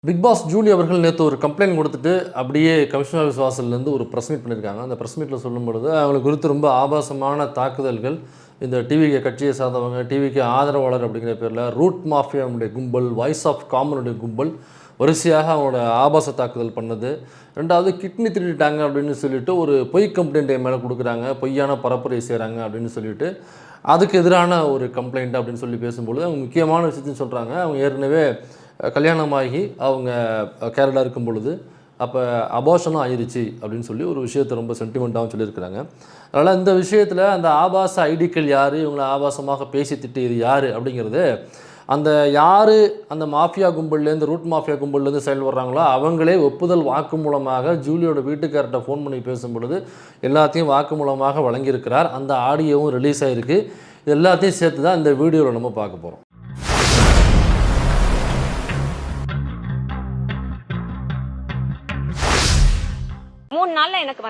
Big pass Julie அவர்கள் நேற்று ஒரு கம்ப்ளைண்ட் கொடுத்துட்டு அப்படியே கமிஷனர் ஆஃபீஸ் வாசல்லேருந்து ஒரு ப்ரெஸ் மீட் பண்ணியிருக்காங்க. அந்த ப்ரெஸ் மீட்டில் சொல்லும் பொழுது அவங்களுக்கு குறித்து ரொம்ப ஆபாசமான தாக்குதல்கள் இந்த டிவிகே கட்சியை சார்ந்தவங்க, டிவிக்கு ஆதரவாளர் அப்படிங்கிற பேரில் ரூட் மாஃபியாவுடைய கும்பல், வாய்ஸ் ஆஃப் காமனுடைய கும்பல் வரிசையாக அவங்களோட ஆபாச தாக்குதல் பண்ணது. ரெண்டாவது கிட்னி திருடிட்டாங்க அப்படின்னு சொல்லிட்டு ஒரு பொய் கம்ப்ளைண்ட் மேலே கொடுக்குறாங்க, பொய்யான பரப்புரை செய்கிறாங்க அப்படின்னு சொல்லிட்டு அதுக்கு எதிரான ஒரு கம்ப்ளைண்ட் அப்படின்னு சொல்லி பேசும்பொழுது அவங்க முக்கியமான விஷயத்தையும் சொல்கிறாங்க. அவங்க ஏற்கனவே கல்யாணமாகி அவங்க கேரளா இருக்கும் பொழுது அப்போ அபார்ஷனும் ஆயிடுச்சு அப்படின்னு சொல்லி ஒரு விஷயத்தை ரொம்ப சென்டிமெண்ட்டாகவும் சொல்லியிருக்கிறாங்க. அதனால் இந்த விஷயத்தில் அந்த ஆபாச ஐடிக்கள் யார், இவங்களை ஆபாசமாக பேசி திட்டியது யார் அப்படிங்கிறது அந்த யார் அந்த மாஃபியா கும்பல்லேருந்து ரூட் மாஃபியா கும்பல்லேருந்து செயல்படுறாங்களோ அவங்களே ஒப்புதல் வாக்கு மூலமாக ஜூலியோட வீட்டுக்கார்ட்ட ஃபோன் பண்ணி பேசும் பொழுது எல்லாத்தையும் வாக்கு மூலமாக வழங்கியிருக்கிறார். அந்த ஆடியோவும் ரிலீஸ் ஆகிருக்கு. இது எல்லாத்தையும் சேர்த்து தான் இந்த வீடியோவில் நம்ம பார்க்க போகிறோம். 3 நாள்ல எனக்கு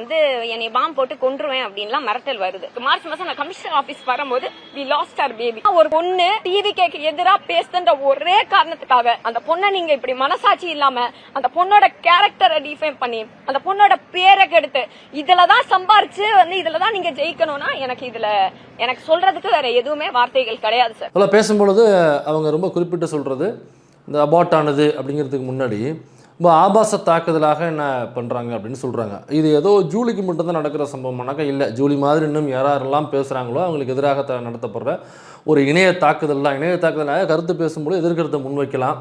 என்னை பாம் போட்டு கொன்றுவேன் அப்படின்லாம் மிரட்டல் வருது. மார்ச் மாசம் நான் கமிஷனர் ஆபீஸ் வரும்போது we lost our baby. ஒரு பொண்ணு டிவிக்கு எதிரா பேசுன்ற ஒரே காரணத்துக்காக அந்த பொண்ணை நீங்க இப்படி மனசாட்சி இல்லாம அந்த பொண்ணோட கேரக்டரை டிஃபைன் பண்ணி அந்த பொண்ணோட பேரை கெடுத்து இதுலதான் சம்பாரிச்சு இதுலதான் நீங்க ஜெயிக்கணும்னா எனக்கு சொல்றதுக்கு வேற எதுவுமே வார்த்தைகள் கிடையாது சார். அவ்வளோ பேசும்பொழுது அவங்க ரொம்ப குறிப்பிட்டு சொல்றது இந்த அபார்ட் ஆனது அப்படிங்கிறதுக்கு முன்னாடி ரொம்ப ஆபாச தாக்குதலாக என்ன பண்ணுறாங்க அப்படின்னு சொல்கிறாங்க. இது ஏதோ ஜூலிக்கு மட்டும்தான் நடக்கிற சம்பவம்னாக்கா இல்லை, ஜூலி மாதிரி இன்னும் யாரெல்லாம் பேசுகிறாங்களோ அவங்களுக்கு எதிராக நடத்தப்படுற ஒரு இணைய தாக்குதல்லாம். இணைய தாக்குதலாக கருத்து பேசும்போது எதிர்கருத்தை முன்வைக்கலாம்,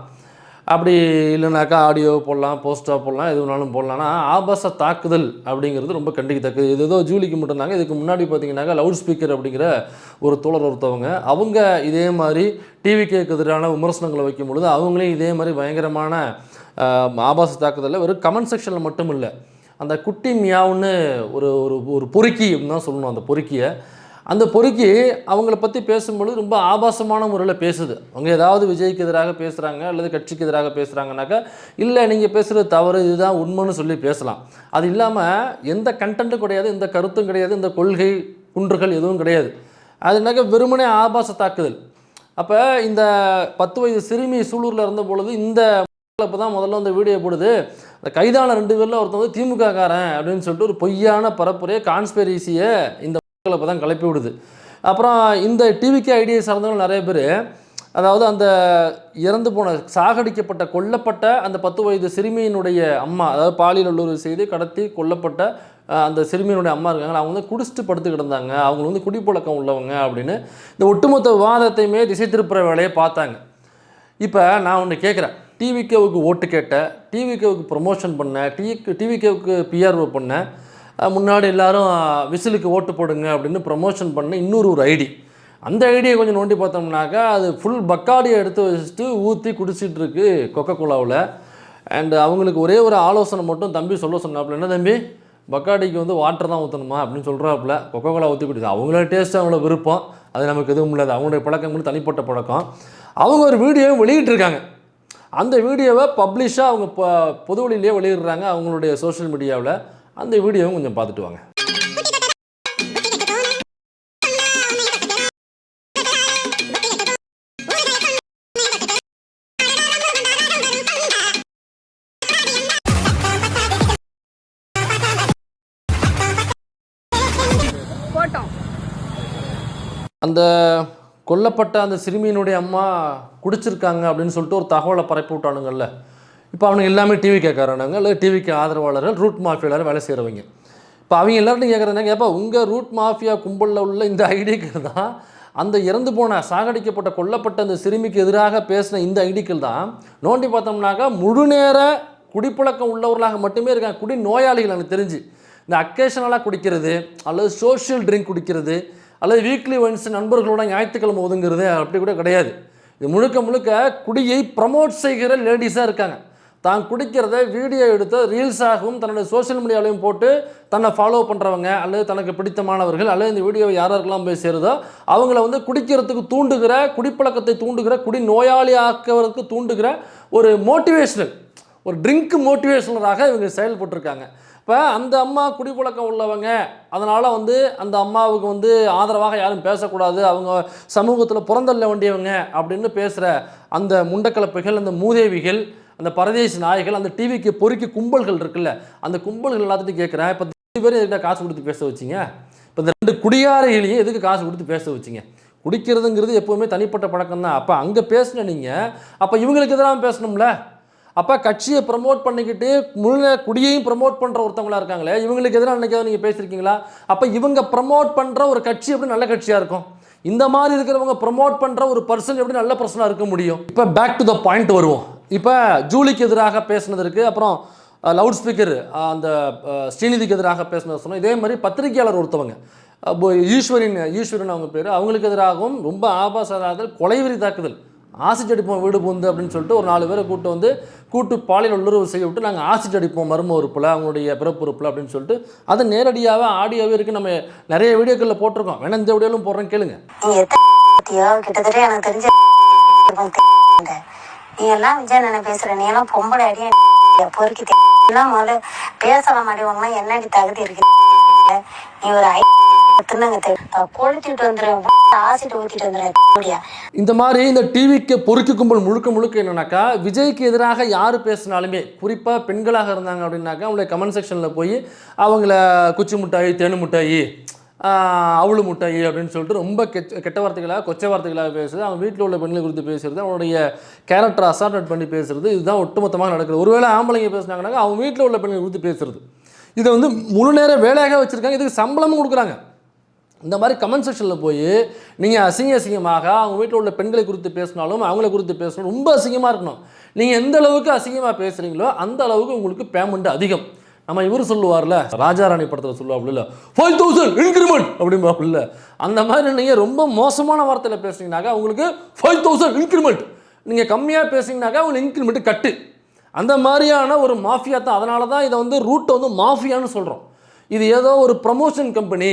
அப்படி இல்லைனாக்கா ஆடியோ போடலாம், போஸ்ட்டாக போடலாம், எது வேணாலும் போடலாம்னா ஆபாச தாக்குதல் அப்படிங்கிறது ரொம்ப கண்டிக்கத்தக்கது. இது ஏதோ ஜூலிக்கு மட்டும்தாங்க. இதுக்கு முன்னாடி பார்த்தீங்கன்னாக்கா லவுட் ஸ்பீக்கர் அப்படிங்கிற ஒரு தோழர் ஒருத்தவங்க அவங்க இதே மாதிரி டிவிக்கு எதிரான விமர்சனங்களை வைக்கும் பொழுது அவங்களே இதே மாதிரி பயங்கரமான ஆபாச தாக்குதலில் வெறும் கமெண்ட் செக்ஷனில் மட்டும் இல்லை, அந்த குட்டி மியாவுன்னு ஒரு ஒரு பொறுக்கி அப்படின்னு தான் சொல்லணும். அந்த பொறுக்கி அவங்கள பற்றி பேசும்பொழுது ரொம்ப ஆபாசமான முறையில் பேசுது. அவங்க ஏதாவது விஜய்க்கு எதிராக பேசுகிறாங்க அல்லது கட்சிக்கு எதிராக பேசுகிறாங்கனாக்கா இல்லை நீங்கள் பேசுகிறது தவறு, இதுதான் உண்மைன்னு சொல்லி பேசலாம். அது இல்லாமல் எந்த கண்டென்ட்டும் கிடையாது, எந்த கருத்தும் கிடையாது, இந்த கொள்கை குன்றுகள் எதுவும் கிடையாது. அதுனாக்க வெறுமனே ஆபாச தாக்குதல். அப்போ இந்த 10 வயது சிறுமி சூலூரில் இருந்த பொழுது இந்த இப்போ தான் முதல்ல வந்து வீடியோ போடுது, அந்த கைதான 2 பேரில் ஒருத்தன் வந்து திமுக காரன் அப்படின்னு சொல்லிட்டு ஒரு பொய்யான பரப்புரையை கான்ஸ்பெரிசியை இந்த மக்களை இப்போ தான் கிளப்பி விடுது. அப்புறம் இந்த டிவிக்கு ஐடியை சார்ந்தவங்க நிறைய பேர், அதாவது அந்த இறந்து போன சாகடிக்கப்பட்ட கொல்லப்பட்ட அந்த 10 வயது சிறுமியினுடைய அம்மா, அதாவது பாலியல் உள்ளூர் செய்து கடத்தி கொல்லப்பட்ட அந்த சிறுமியினுடைய அம்மா இருக்காங்க, அவங்க வந்து குடிச்சிட்டு படுத்து கிடந்தாங்க, அவங்க வந்து குடிப்பழக்கம் உள்ளவங்க அப்படின்னு இந்த ஒட்டுமொத்த விவாதத்தையுமே திசை திருப்புற வேலையை பார்த்தாங்க. இப்போ நான் ஒன்று கேட்குறேன், டிவிகேவுக்கு ஓட்டு கேட்ட, டிவிகேவுக்கு ப்ரொமோஷன் பண்ண, டிவிகேவுக்கு பிஆர்ஓ பண்ண, முன்னாடி எல்லாரும் விசிலுக்கு ஓட்டு போடுங்க அப்படின்னு ப்ரொமோஷன் பண்ண இன்னொரு ஐடி, அந்த ஐடியை கொஞ்சம் நோண்டி பார்த்தோம்னாக்கா அது ஃபுல் பக்காடியை எடுத்து வச்சுட்டு ஊற்றி குடிச்சிட்டு இருக்கு கொக்கோ கோலாவில். அண்டு அவங்களுக்கு ஒரே ஒரு ஆலோசனை மட்டும் தம்பி சொல்ல சொன்னாப்புல, என்ன தம்பி பக்காடிக்கு வந்து வாட்டர் தான் ஊற்றணுமா அப்படின்னு சொல்கிறாப்புல, கொக்கோ கோலா ஊற்றி குடிச்சு அவங்களோட டேஸ்ட்டு அவங்களோட விருப்பம், அது நமக்கு எதுவும் இல்லாது, அவங்களுடைய பழக்கம் தனிப்பட்ட பழக்கம். அவங்க ஒரு வீடியோவை வெளியிட்டிருக்காங்க. அந்த வீடியோவை பப்ளிஷாக அவங்க பொது வழியிலே வெளியிடுறாங்க அவங்களுடைய சோஷியல் மீடியாவில். அந்த வீடியோவும் கொஞ்சம் பார்த்துட்டு வாங்க. அந்த கொல்லப்பட்ட அந்த சிறுமியினுடைய அம்மா குடிச்சிருக்காங்க அப்படின்னு சொல்லிட்டு ஒரு தகவலை பரப்பி விட்டானுங்கள்ல. இப்போ அவனுங்க எல்லாமே டிவி கேட்கறானுங்க, இல்லை டிவிக்கு ஆதரவாளர்கள், ரூட் மாஃபியாவில் வேலை செய்கிறவங்க. இப்போ அவங்க எல்லார்ட்டும் கேட்குறாங்க, ஏப்பா உங்கள் ரூட் மாஃபியா கும்பலில் உள்ள இந்த ஐடிக்கள் தான் அந்த இறந்து போன சாகடிக்கப்பட்ட கொல்லப்பட்ட அந்த சிறுமிக்கு எதிராக பேசின இந்த ஐடிக்கள் தான் நோண்டி பார்த்தோம்னாக்கா முழு நேர குடிப்பழக்கம் உள்ளவர்களாக மட்டுமே இருக்காங்க. குடி நோயாளிகள் எனக்கு தெரிஞ்சு இந்த அக்கேஷனலாக குடிக்கிறது அல்லது சோஷியல் ட்ரிங்க் குடிக்கிறது அல்லது வீக்லி ஒன்ஸ் நண்பர்களோட ஞாயிற்றுக்கிழமை ஒதுங்கிறது அப்படி கூட கிடையாது. இது முழுக்க குடியை ப்ரமோட் செய்கிற லேடிஸாக இருக்காங்க. தான் குடிக்கிறத வீடியோ எடுத்து ரீல்ஸாகவும் தன்னுடைய சோஷியல் மீடியாவிலையும் போட்டு தன்னை ஃபாலோ பண்ணுறவங்க அல்லது தனக்கு பிடித்தமானவர்கள் அல்லது இந்த வீடியோவை யாரெல்லாம் போய் சேருதோ அவங்கள வந்து குடிக்கிறதுக்கு தூண்டுகிற, குடிப்பழக்கத்தை தூண்டுகிற, குடி நோயாளி ஆக்குவதற்கு தூண்டுகிற ஒரு மோட்டிவேஷனல், ஒரு ட்ரிங்க் மோட்டிவேஷனலாக இவங்க செயல்பட்டுருக்காங்க. இப்போ அந்த அம்மா குடிப்பழக்கம் உள்ளவங்க, அதனால் வந்து அந்த அம்மாவுக்கு வந்து ஆதரவாக யாரும் பேசக்கூடாது, அவங்க சமூகத்தில் புறந்தள்ள வேண்டியவங்க அப்படின்னு பேசுகிற அந்த முண்டக்கலப்பைகள், அந்த மூதேவிகள், அந்த பரதேசி நாய்கள், அந்த டிவிக்கு பொறுக்கி கும்பல்கள் இருக்குல்ல, அந்த கும்பல்கள் எல்லாத்தையும் கேட்குறேன். இப்போ 2 பேரும் எதுக்கு காசு கொடுத்து பேச வச்சிங்க? இப்போ இந்த 2 குடியாரைகளையும் எதுக்கு காசு கொடுத்து பேச வச்சிங்க? குடிக்கிறதுங்கிறது எப்போவுமே தனிப்பட்ட பழக்கம் தான். அப்போ அங்கே பேசின நீங்கள் அப்போ இவங்களுக்கு எதிராக பேசணும்ல. அப்போ கட்சியை ப்ரமோட் பண்ணிக்கிட்டு முழு குடியையும் ப்ரமோட் பண்ணுற ஒருத்தவங்களா இருக்காங்களே, இவங்களுக்கு எதிராக அன்றைக்காவது நீங்கள் பேசியிருக்கீங்களா? அப்போ இவங்க ப்ரமோட் பண்ணுற ஒரு கட்சி எப்படி நல்ல கட்சியாக இருக்கும்? இந்த மாதிரி இருக்கிறவங்க ப்ரமோட் பண்ணுற ஒரு பர்சன் எப்படி நல்ல பர்சனாக இருக்க முடியும்? இப்போ பேக் டு த பாயிண்ட் வருவோம். இப்போ ஜூலிக்கு எதிராக பேசுனதற்கு அப்புறம் லவுட் ஸ்பீக்கர் அந்த ஸ்ரீநிதிக்கு எதிராக பேசினது சொன்னோம். இதே மாதிரி பத்திரிகையாளர் ஒருத்தவங்க ஈஸ்வரன் அவங்க பேர், அவங்களுக்கு எதிராகவும் ரொம்ப ஆபாச கொலைவெறி தாக்குதல், ஆசிட் அடிப்போம் வீடு புகுந்து அப்படின்னு சொல்லிட்டு ஒரு 4 பேரை கூட்டு வந்து பாலியல் உள்ளுறவு செய்ய விட்டு நாங்கள் ஆசிட் அடிப்போம் மர்ம உறுப்பில், அவங்களுடைய பிறப்பு உறுப்பில் அப்படின்னு சொல்லிட்டு அது நேரடியாகவே ஆடியோவே இருக்குது. நம்ம நிறைய வீடியோக்களில் போட்டிருக்கோம், வேணா இந்த வீடியோலும் போடுறேன் கேளுங்க. கிட்டத்தட்ட எனக்கு தெரிஞ்ச நீ எல்லாம் விஜய் பேசுற, நீ எல்லாம் பொம்பளை அடிய பொறுக்கி எல்லாம் முதல்ல பேசலாம் மாட்டேவாங்கன்னா என்னடி தகுதி இருக்கு? நீ ஒரு கொளுத்திட்டு வந்துடுறேன், ஆசிட்டு ஊத்திட்டு வந்துடுறேன். இந்த மாதிரி இந்த டிவிக்கு பொறுக்கி கும்பல் முழுக்க என்னன்னாக்கா, விஜய்க்கு எதிராக யார் பேசினாலுமே குறிப்பாக பெண்களாக இருந்தாங்க அப்படின்னாக்கா அவங்களுடைய கமெண்ட் செக்ஷனில் போய் அவங்கள குச்சி முட்டாயி, தேனு முட்டாயி, அவுளு முட்டாயி அப்படின்னு சொல்லிட்டு ரொம்ப கெட்ட வார்த்தைகளாக கொச்சை வார்த்தைகளாக பேசுறது, அவங்க வீட்டில் உள்ள பெண்களை குறித்து பேசுறது, அவனுடைய கேரக்டரை அசால்ட் பண்ணி பேசுறது, இதுதான் ஒட்டுமொத்தமாக நடக்குது. ஒருவேளை ஆம்பளைங்க பேசுனாங்கன்னாக்கா அவங்க வீட்டில் உள்ள பெண்களை குறித்து பேசுறது, இதை வந்து முழு நேர வேலையாக வச்சுருக்காங்க, இதுக்கு சம்பளமும் கொடுக்குறாங்க. இந்த மாதிரி கமெண்ட் செக்ஷனில் போய் நீங்கள் அசிங்கமாக அவங்க வீட்டில் உள்ள பெண்களை குறித்து பேசினாலும் அவங்கள குறித்து பேசணும், ரொம்ப அசிங்கமாக இருக்கணும். நீங்கள் எந்த அளவுக்கு அசிங்கமாக பேசுகிறீங்களோ அந்த அளவுக்கு உங்களுக்கு பேமெண்ட் அதிகம். நம்ம இவர் சொல்லுவார்ல, ராஜாராணி படத்தில் சொல்லுவாப்புல, இல்லை 5000 இன்க்ரிமெண்ட் அப்படிம்பாப்புல, அந்த மாதிரி நீங்கள் ரொம்ப மோசமான வார்த்தையில் பேசுனீங்கனாக்கா உங்களுக்கு 5000 இன்க்ரிமெண்ட், நீங்கள் கம்மியாக பேசுனீங்கனாக்கா உங்களுக்கு இன்க்ரிமெண்ட் கட்டு. அந்த மாதிரியான ஒரு மாஃபியா தான். அதனால தான் இதை வந்து ரூட்டை வந்து மாஃபியான்னு சொல்கிறோம். இது ஏதோ ஒரு ப்ரமோஷன் கம்பெனி,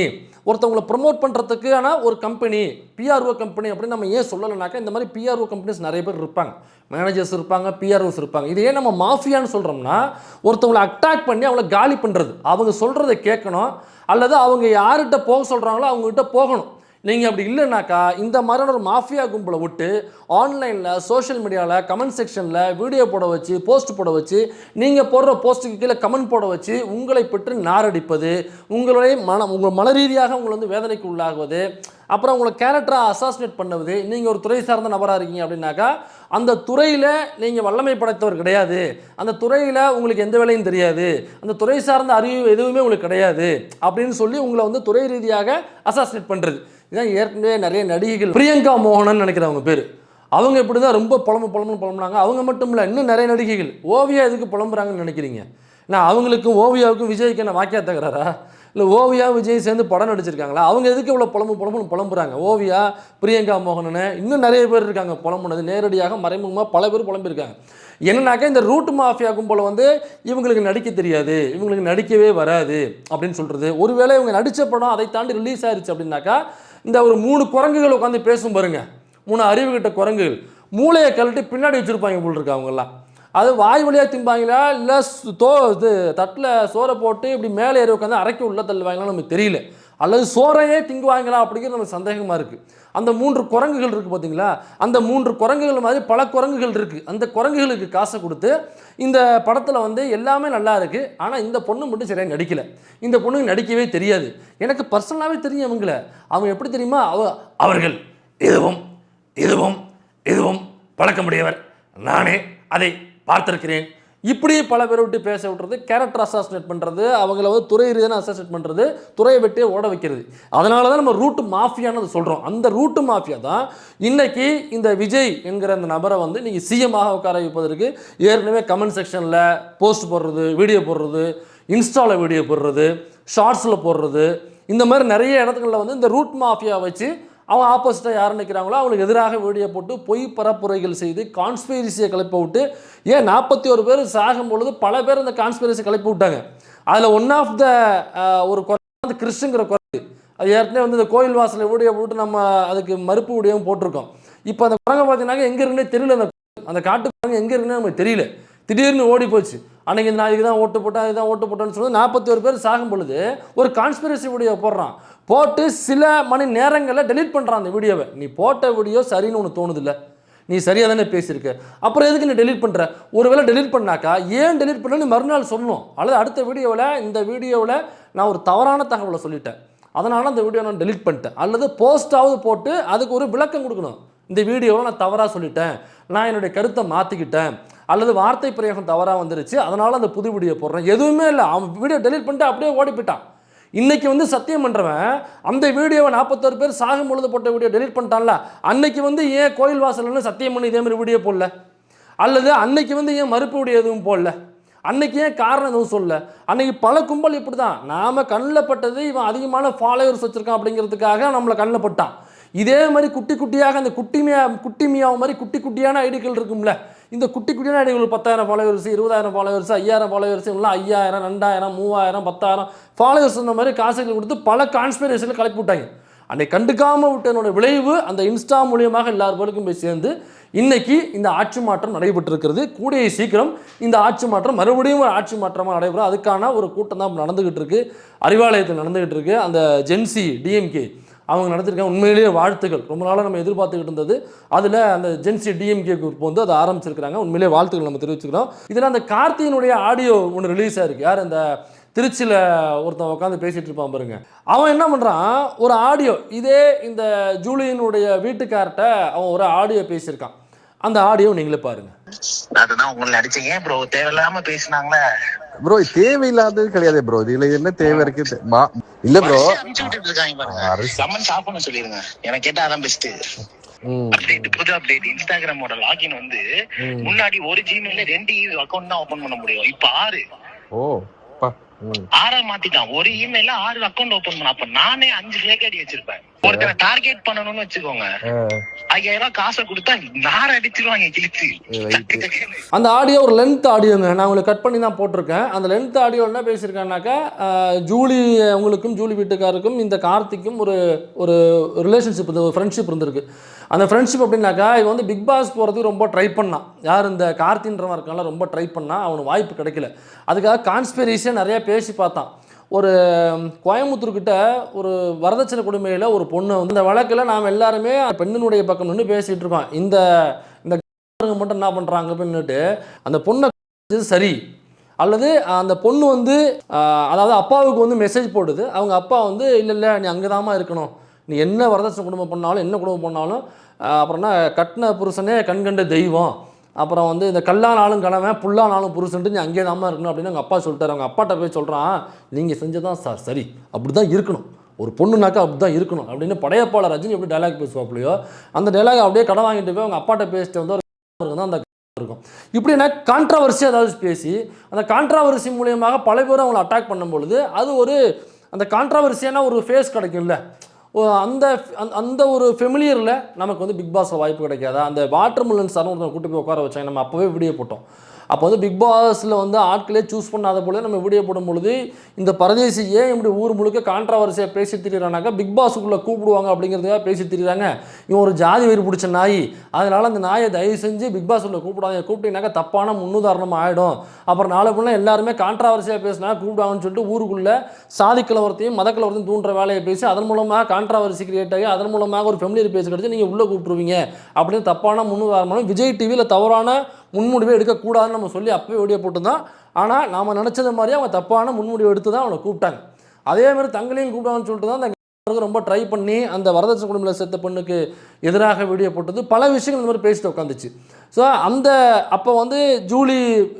ஒருத்தவங்களை ப்ரமோட் பண்ணுறதுக்கு ஆனால் ஒரு கம்பெனி, பிஆர்ஓ கம்பெனி அப்படின்னு நம்ம ஏன் சொல்லலைனாக்கா, இந்த மாதிரி பிஆர்ஓ கம்பெனிஸ் நிறைய பேர் இருப்பாங்க, மேனேஜர்ஸ் இருப்பாங்க, பிஆர்ஓஸ் இருப்பாங்க. இது ஏன் நம்ம மாஃபியான்னு சொல்கிறோம்னா, ஒருத்தவங்களை அட்டாக் பண்ணி அவங்கள காலி பண்ணுறது, அவங்க சொல்கிறத கேட்கணும், அல்லது அவங்க யார்கிட்ட போக சொல்கிறாங்களோ அவங்ககிட்ட போகணும். நீங்கள் அப்படி இல்லைனாக்கா இந்த மாதிரியான ஒரு மாஃபியா கும்பலை விட்டு ஆன்லைனில், சோஷியல் மீடியாவில், கமெண்ட் செக்ஷனில் வீடியோ போட வச்சு, போஸ்ட் போட வச்சு, நீங்கள் போடுற போஸ்ட்டுக்கு கீழே கமெண்ட் போட வச்சு உங்களை பெற்று நாரடிப்பது, உங்கள் மன ரீதியாக உங்களை வந்து வேதனைக்கு உள்ளாகுவது, அப்புறம் உங்களை கேரக்டராக அசாசினேட் பண்ணுவது. நீங்கள் ஒரு துறை சார்ந்த நபராக இருக்கீங்க அப்படின்னாக்கா அந்த துறையில் நீங்கள் வல்லமை படைத்தவர் கிடையாது, அந்த துறையில் உங்களுக்கு எந்த வேலையும் தெரியாது, அந்த துறை சார்ந்த அறிவு எதுவுமே உங்களுக்கு கிடையாது அப்படின்னு சொல்லி உங்களை வந்து துறை ரீதியாக அசாசினேட் பண்ணுறது. இதான் ஏற்கனவே நிறைய நடிகைகள், பிரியங்கா மோகனன் நினைக்கிறவங்க பேர், அவங்க இப்படி தான் ரொம்ப புலம்புனாங்க. அவங்க மட்டும் இல்லை, இன்னும் நிறைய நடிகைகள். ஓவியா எதுக்கு புலம்புறாங்கன்னு நினைக்கிறீங்க? நான் அவங்களுக்கும் ஓவியாவுக்கும் விஜய்க்கு என்ன வாக்கியா தகராறா? இல்லை ஓவியா விஜய் சேர்ந்து படம் நடிச்சிருக்காங்களா? அவங்க எதுக்கு இவ்வளோ புலம்புறாங்க? ஓவியா, பிரியங்கா மோகனன், இன்னும் நிறைய பேர் இருக்காங்க புலம்புனது, நேரடியாக மறைமுகமாக பல பேர் புலம்பிருக்காங்க. என்னன்னாக்கா இந்த ரூட் மாஃபியா கும்பல வந்து இவங்களுக்கு நடிக்க தெரியாது, இவங்களுக்கு நடிக்கவே வராது அப்படின்னு சொல்கிறது. ஒருவேளை இவங்க நடித்த படம் அதை தாண்டி ரிலீஸ் ஆயிடுச்சு அப்படின்னாக்கா, இந்த ஒரு 3 குரங்குகள் உட்காந்து பேசும் பாருங்க, 3 அறிவுகிட்ட குரங்குகள் மூளையை கழட்டி பின்னாடி வச்சுருப்பாங்க போல் இருக்கு அவங்கெல்லாம். அது வாய் வழியாக திம்பாங்களா, இல்லை இது தட்டில் சோறை போட்டு இப்படி மேலே ஏறி உட்காந்து அரைக்கி உள்ள தள்ளுவாங்களா நமக்கு தெரியல, அல்லது சோறையே திங்குவாங்களா அப்படிங்கிறது நமக்கு சந்தேகமாக இருக்குது. அந்த 3 குரங்குகள் இருக்குது பார்த்தீங்களா, அந்த 3 குரங்குகள் மாதிரி பல குரங்குகள் இருக்குது. அந்த குரங்குகளுக்கு காசை கொடுத்து இந்த படத்தில் வந்து எல்லாமே நல்லா இருக்குது, ஆனால் இந்த பொண்ணு மட்டும் சரியாக நடிக்கலை, இந்த பொண்ணுக்கு நடிக்கவே தெரியாது. எனக்கு பர்சனலாகவே தெரியும் அவங்கள. அவங்க எப்படி தெரியுமா, அவர்கள் இதுவும் இதுவும் இதுவும் பழக்கமுடையவர், நானே அதை பார்த்துருக்கிறேன், இப்படி பல பேரை விட்டு பேச விட்டுறது, கேரக்டர் அசாசினேட் பண்ணுறது, அவங்கள வந்து துறை ரீதியான அசாசினேட் பண்ணுறது, துறையை விட்டே ஓட வைக்கிறது. அதனால தான் நம்ம ரூட்டு மாஃபியான்னு சொல்கிறோம். அந்த ரூட்டு மாஃபியா தான் இன்னைக்கு இந்த விஜய் என்கிற அந்த நபரை வந்து நீங்கள் சிஎம்மாக உட்கார வைப்பதற்கு ஏற்கனவே கமெண்ட் செக்ஷனில் போஸ்ட் போடுறது, வீடியோ போடுறது, இன்ஸ்டாவில் வீடியோ போடுறது, ஷார்ட்ஸில் போடுறது, இந்த மாதிரி நிறைய இடத்துங்களில் வந்து இந்த ரூட் மாஃபியா வச்சு அவங்க ஆப்போசிட்டாக யார் நிற்கிறாங்களோ அவங்களுக்கு எதிராக வீடியோ போட்டு பொய் பரப்புரைகள் செய்து கான்ஸ்பிரசியை கிளப்பி விட்டு, ஏன் 41 பேர் சாகும் பொழுது பல பேர் அந்த கான்ஸ்பிரசி கிளப்பி விட்டாங்க. அதில் ஒன் ஆஃப் த ஒரு குரங்கு கிறிஸ்துங்கிற குரங்கு, அது ஏற்கனவே வந்து இந்த கோயில் வாசலில் வீடியோ போட்டு நம்ம அதுக்கு மறுப்பு வீடியோவும் போட்டிருக்கோம். இப்போ அந்த குரங்கை பார்த்தீங்கன்னா எங்கே இருக்குன்னே தெரியல, அந்த காட்டு குரங்கு எங்கே இருக்குன்னு நமக்கு தெரியல, திடீர்னு ஓடி போச்சு. அன்றைக்கி நான் இதுக்கு தான் ஓட்டு போட்டேன், இதுதான் ஓட்டு போட்டேன்னு சொல்லி 41 பேர் சாகும் பொழுது ஒரு கான்ஸ்பிரசி வீடியோ போடுறான், போட்டு சில மணி நேரங்களில் டெலீட் பண்ணுறான் அந்த வீடியோவை. நீ போட்ட வீடியோ சரின்னு ஒன்று தோணுதில்ல, நீ சரியாக தானே பேசியிருக்க, அப்புறம் எதுக்கு நீ டெலீட் பண்ணுற? ஒருவேளை டெலீட் பண்ணாக்கா ஏன் டெலீட் பண்ணு மறுநாள் சொல்லணும். அல்லது அடுத்த வீடியோவில் இந்த வீடியோவில் நான் ஒரு தவறான தகவலை சொல்லிட்டேன், அதனால் அந்த வீடியோ நான் டெலீட் பண்ணிட்டேன், அல்லது போஸ்ட்டாவது போட்டு அதுக்கு ஒரு விளக்கம் கொடுக்கணும். இந்த வீடியோவில் நான் தவறாக சொல்லிட்டேன், நான் என்னுடைய கருத்தை மாற்றிக்கிட்டேன், அல்லது வார்த்தை பிரயோகம் தவறாக வந்துருச்சு, அதனால் அந்த புது வீடியோ போடுறேன். எதுவுமே இல்லை, அவன் வீடியோ டெலீட் பண்ணிட்டு அப்படியே ஓடி போயிட்டான். இன்னைக்கு வந்து சத்தியம் பண்ணுறவன் அந்த வீடியோவை 41 பேர் சாகும் பொழுது போட்ட வீடியோ டெலீட் பண்ணிட்டான்ல, அன்னைக்கு வந்து ஏன் கோயில் வாசல்னு சத்தியம் பண்ணி இதே மாதிரி வீடியோ போடல? அல்லது அன்னைக்கு வந்து ஏன் மறுப்பு வீடியோ எதுவும் போடல? அன்னைக்கு ஏன் காரணம் எதுவும் சொல்ல? அன்னைக்கு பல கும்பல் இப்படி தான், நாம் கண்ணில் பட்டது இவன் அதிகமான ஃபாலோவர்ஸ் வச்சுருக்கான் அப்படிங்கிறதுக்காக நம்மளை கண்ணில் பட்டான். இதே மாதிரி குட்டி குட்டியாக அந்த குட்டி மியாவை மாதிரி குட்டி குட்டியான ஐடிகள் இருக்கும்ல, இந்த குட்டி குட்டியான ஐடிகள் 10,000 ஃபாலோவர்ஸ், 20,000 ஃபாலோவர்ஸ், 5,000 ஃபாலோவர்ஸ், இல்லை 5,000, 2,000, 3,000, 10,000 ஃபாலோவர்ஸ் இந்த மாதிரி காசுகள் கொடுத்து பல கான்ஸ்பிரேஷனில் கலப்பி விட்டாங்க. அன்னைக்கு கண்டுக்காமல் விட்டனோட விளைவு அந்த இன்ஸ்டா மூலியமாக எல்லாருக்கும் போய் சேர்ந்து இன்னைக்கு இந்த ஆட்சி மாற்றம் நடைபெற்றிருக்கிறது. கூடிய சீக்கிரம் இந்த ஆட்சி மாற்றம் மறுபடியும் ஒரு ஆட்சி மாற்றமாக நடைபெறும். அதுக்கான ஒரு கூட்டம் தான் நடந்துகிட்டு இருக்கு, அறிவாலயத்தில் நடந்துகிட்டு இருக்கு. அந்த ஜென்சி டிஎம்கே அவங்க நடத்திருக்காங்க, உண்மையிலேயே வாழ்த்துக்கள். ரொம்ப நாளாக நம்ம எதிர்பார்த்துக்கிட்டு இருந்தது, அதில் அந்த ஜென்சி டிஎம்கே குரூப் வந்து அதை ஆரம்பிச்சிருக்கிறாங்க, உண்மையிலேயே வாழ்த்துக்கள் நம்ம தெரிவிச்சுக்கிறோம். இதில் அந்த கார்த்தியினுடைய ஆடியோ ஒன்று ரிலீஸ் ஆயிருக்கு. யார் அந்த திருச்சியில் ஒருத்தன் உட்காந்து பேசிகிட்டு இருப்பான் பாருங்க, அவன் என்ன பண்ணுறான், ஒரு ஆடியோ இதே இந்த ஜூலியினுடைய வீட்டுக்கார்ட்ட அவன் ஒரு ஆடியோ பேசியிருக்கான். அந்த ஆடியோ நீங்களே பாருங்க. அதுதான் உங்களை அடிச்சீங்க ப்ரோ, தேவையில்லாம பேசினாங்களே ப்ரோ. தேவையில்லாதது கிடையாது ப்ரோ, இதுல என்ன தேவை இருக்கு? இல்ல ப்ரோ, அனுப்பிச்சு விட்டுட்டு இருக்காங்க பாருங்க, கமெண்ட் ஆஃப் பண்ண சொல்லிருங்க. எனக்கு கேட்டா அதான் பெஸ்ட். அப்டேட் புது அப்டேட், இன்ஸ்டாகிராமோட லாகின் வந்து முன்னாடி ஒரு ஜிமெயில 2 அக்கௌண்ட் தான் ஓபன் பண்ண முடியும், இப்ப 6. ஓ 6 மாத்திட்டான். ஒரு இமெயில 6 அக்கௌண்ட் ஓபன் பண்ண. அப்ப நானே 5 ஃபேக் ஐடி வச்சிருப்பேன். ஒருத்தரை டார்கெட் பண்ணணும்னு வச்சுக்கோங்க, 5000 காசை கொடுத்தா நார அடிச்சிருவாங்க கிழிச்சு. அந்த ஆடியோ ஒரு லென்த் ஆடியோங்க, நான் உங்களுக்கு கட் பண்ணி தான் போட்டிருக்கேன். அந்த லென்த் ஆடியோ என்ன பேசியிருக்கேன்னாக்கா, ஜூலி அவங்களுக்கும் ஜூலி வீட்டுக்காருக்கும் இந்த கார்த்திக்கும் ஒரு ஒரு ரிலேஷன்ஷிப், ஒரு ஃப்ரெண்ட்ஷிப் இருந்திருக்கு. அந்த ஃப்ரெண்ட்ஷிப் அப்படின்னாக்கா, இவன் வந்து பிக் பாஸ் போகிறதுக்கு ரொம்ப ட்ரை பண்ணான். யார் இந்த கார்த்தின்றவன் இருக்கான்ல, ரொம்ப ட்ரை பண்ணான், அவனுக்கு வாய்ப்பு கிடைக்கல. அதுக்காக கான்ஸ்பிரசியாக நிறையா பேசி பார்த்தான். ஒரு கோயம்புத்தூர்கிட்ட ஒரு வரதட்சணை கொடுமையில் ஒரு பொண்ணு வந்து இந்த வழக்கில் நாம் எல்லாருமே பெண்ணினுடைய பக்கம் நின்று பேசிகிட்டு இருக்கோம். இந்த மட்டும் என்ன பண்ணுறாங்க அப்படின்னுட்டு அந்த பொண்ணை சரி, அல்லது அந்த பொண்ணு வந்து அதாவது அப்பாவுக்கு வந்து மெசேஜ் போடுது. அவங்க அப்பா வந்து இல்லை நீ அங்கே தாம்மா இருக்கணும், நீ என்ன வரதட்சணை குடும்பம் பண்ணாலும் என்ன குடும்பம் பண்ணாலும் அப்புறம்னா கட்டின புருஷனே கண்கண்ட தெய்வம், அப்புறம் வந்து இந்த கல்லானாலும் கணவன் புல்லானாலும் புருஷன்ட்டு நீ அங்கே தாம்மா இருக்கணும் அப்படின்னு அவங்க அப்பா சொல்லிட்டாரு. அவங்க அப்பாட்ட போய் சொல்கிறான், நீங்கள் செஞ்சதான் சார் சரி, அப்படி தான் இருக்கணும், ஒரு பொண்ணுனாக்கா அப்படி தான் இருக்கணும் அப்படின்னு படையப்பாளர் ரஜினி எப்படி டைலாக் பேசுவாப்பிலையோ அந்த டைலாக் அப்படியே கடன் வாங்கிட்டு போய் அவங்க அப்பாட்ட பேசிட்டு வந்து அந்த இருக்கும். இப்படின்னா கான்ட்ராவர்சி ஏதாவது பேசி அந்த கான்ட்ராவர்சி மூலியமாக பல பேரும் அவங்களை அட்டாக் பண்ணும் பொழுது அது ஒரு அந்த கான்ட்ராவர்சியான ஒரு ஃபேஸ் கிடைக்கும்ல, அந்த அந்த ஒரு ஃபெமிலியரில் நமக்கு வந்து பிக் பாஸில் வாய்ப்பு கிடைக்காதா? அந்த வாட்டர் மில்லன் சார் ஒருத்தர் கூட்டு போய் உட்கார வச்சாங்க, நம்ம அப்போவே வீடியோ போட்டோம். அப்போ வந்து பிக் பாஸில் வந்து ஆட்களே சூஸ் பண்ணாத போல நம்ம வீடியோ போடும் பொழுது இந்த பரதேசி ஏன் இப்படி ஊர் முழுக்க கான்ட்ராவர்சியாக பேசி திரிகிறானாக்கா, பிக் பாஸுக்குள்ளே கூப்பிடுவாங்க அப்படிங்கிறதுக்காக பேசி திரிகிறாங்க. இவன் ஒரு ஜாதி வயிறு பிடிச்ச நாய், அதனால் அந்த நாயை தயவு செஞ்சு பிக் பாஸுக்குள்ளே கூப்பிடாங்க, கூப்பிட்டீங்கன்னாக்கா தப்பான முன்னுதாரணமாக ஆகிடும். அப்புறம் நாளை ஃபுல்லாக எல்லாருமே கான்ட்ராவர்சியாக பேசினா கூப்பிடுவாங்கன்னு சொல்லிட்டு ஊருக்குள்ளே சாதி கலவரத்தையும் மத கலவரத்தையும் தூண்டுற வேலையை பேசி அதன் மூலமாக கான்ட்ராவர்சி கிரியேட் ஆகி அதன் மூலமாக ஒரு ஃபெமிலியர் பேசி கிடச்சி நீங்கள் உள்ளே கூப்பிட்டுருவீங்க அப்படின்னு தப்பான முன்னுதாரணம் விஜய் டிவியில் தவறான முன்முடிவை எடுக்கக்கூடாதுன்னு நம்ம சொல்லி அப்பவே வீடியோ போட்டுருந்தான். ஆனால் நாம் நினச்சது மாதிரி அவங்க தப்பான முன்முடிவு எடுத்து தான் அவனை கூப்பிட்டாங்க. அதேமாதிரி தங்களையும் கூப்பிட்டாங்கன்னு சொல்லிட்டு தான் அந்த ரொம்ப ட்ரை பண்ணி அந்த வரதட்சணை குடும்பத்தில் சேர்த்த பெண்ணுக்கு எதிராக வீடியோ போட்டது, பல விஷயங்கள் இந்த மாதிரி பேசிட்டு உட்காந்துச்சு. ஸோ அந்த அப்போ வந்து ஜூலி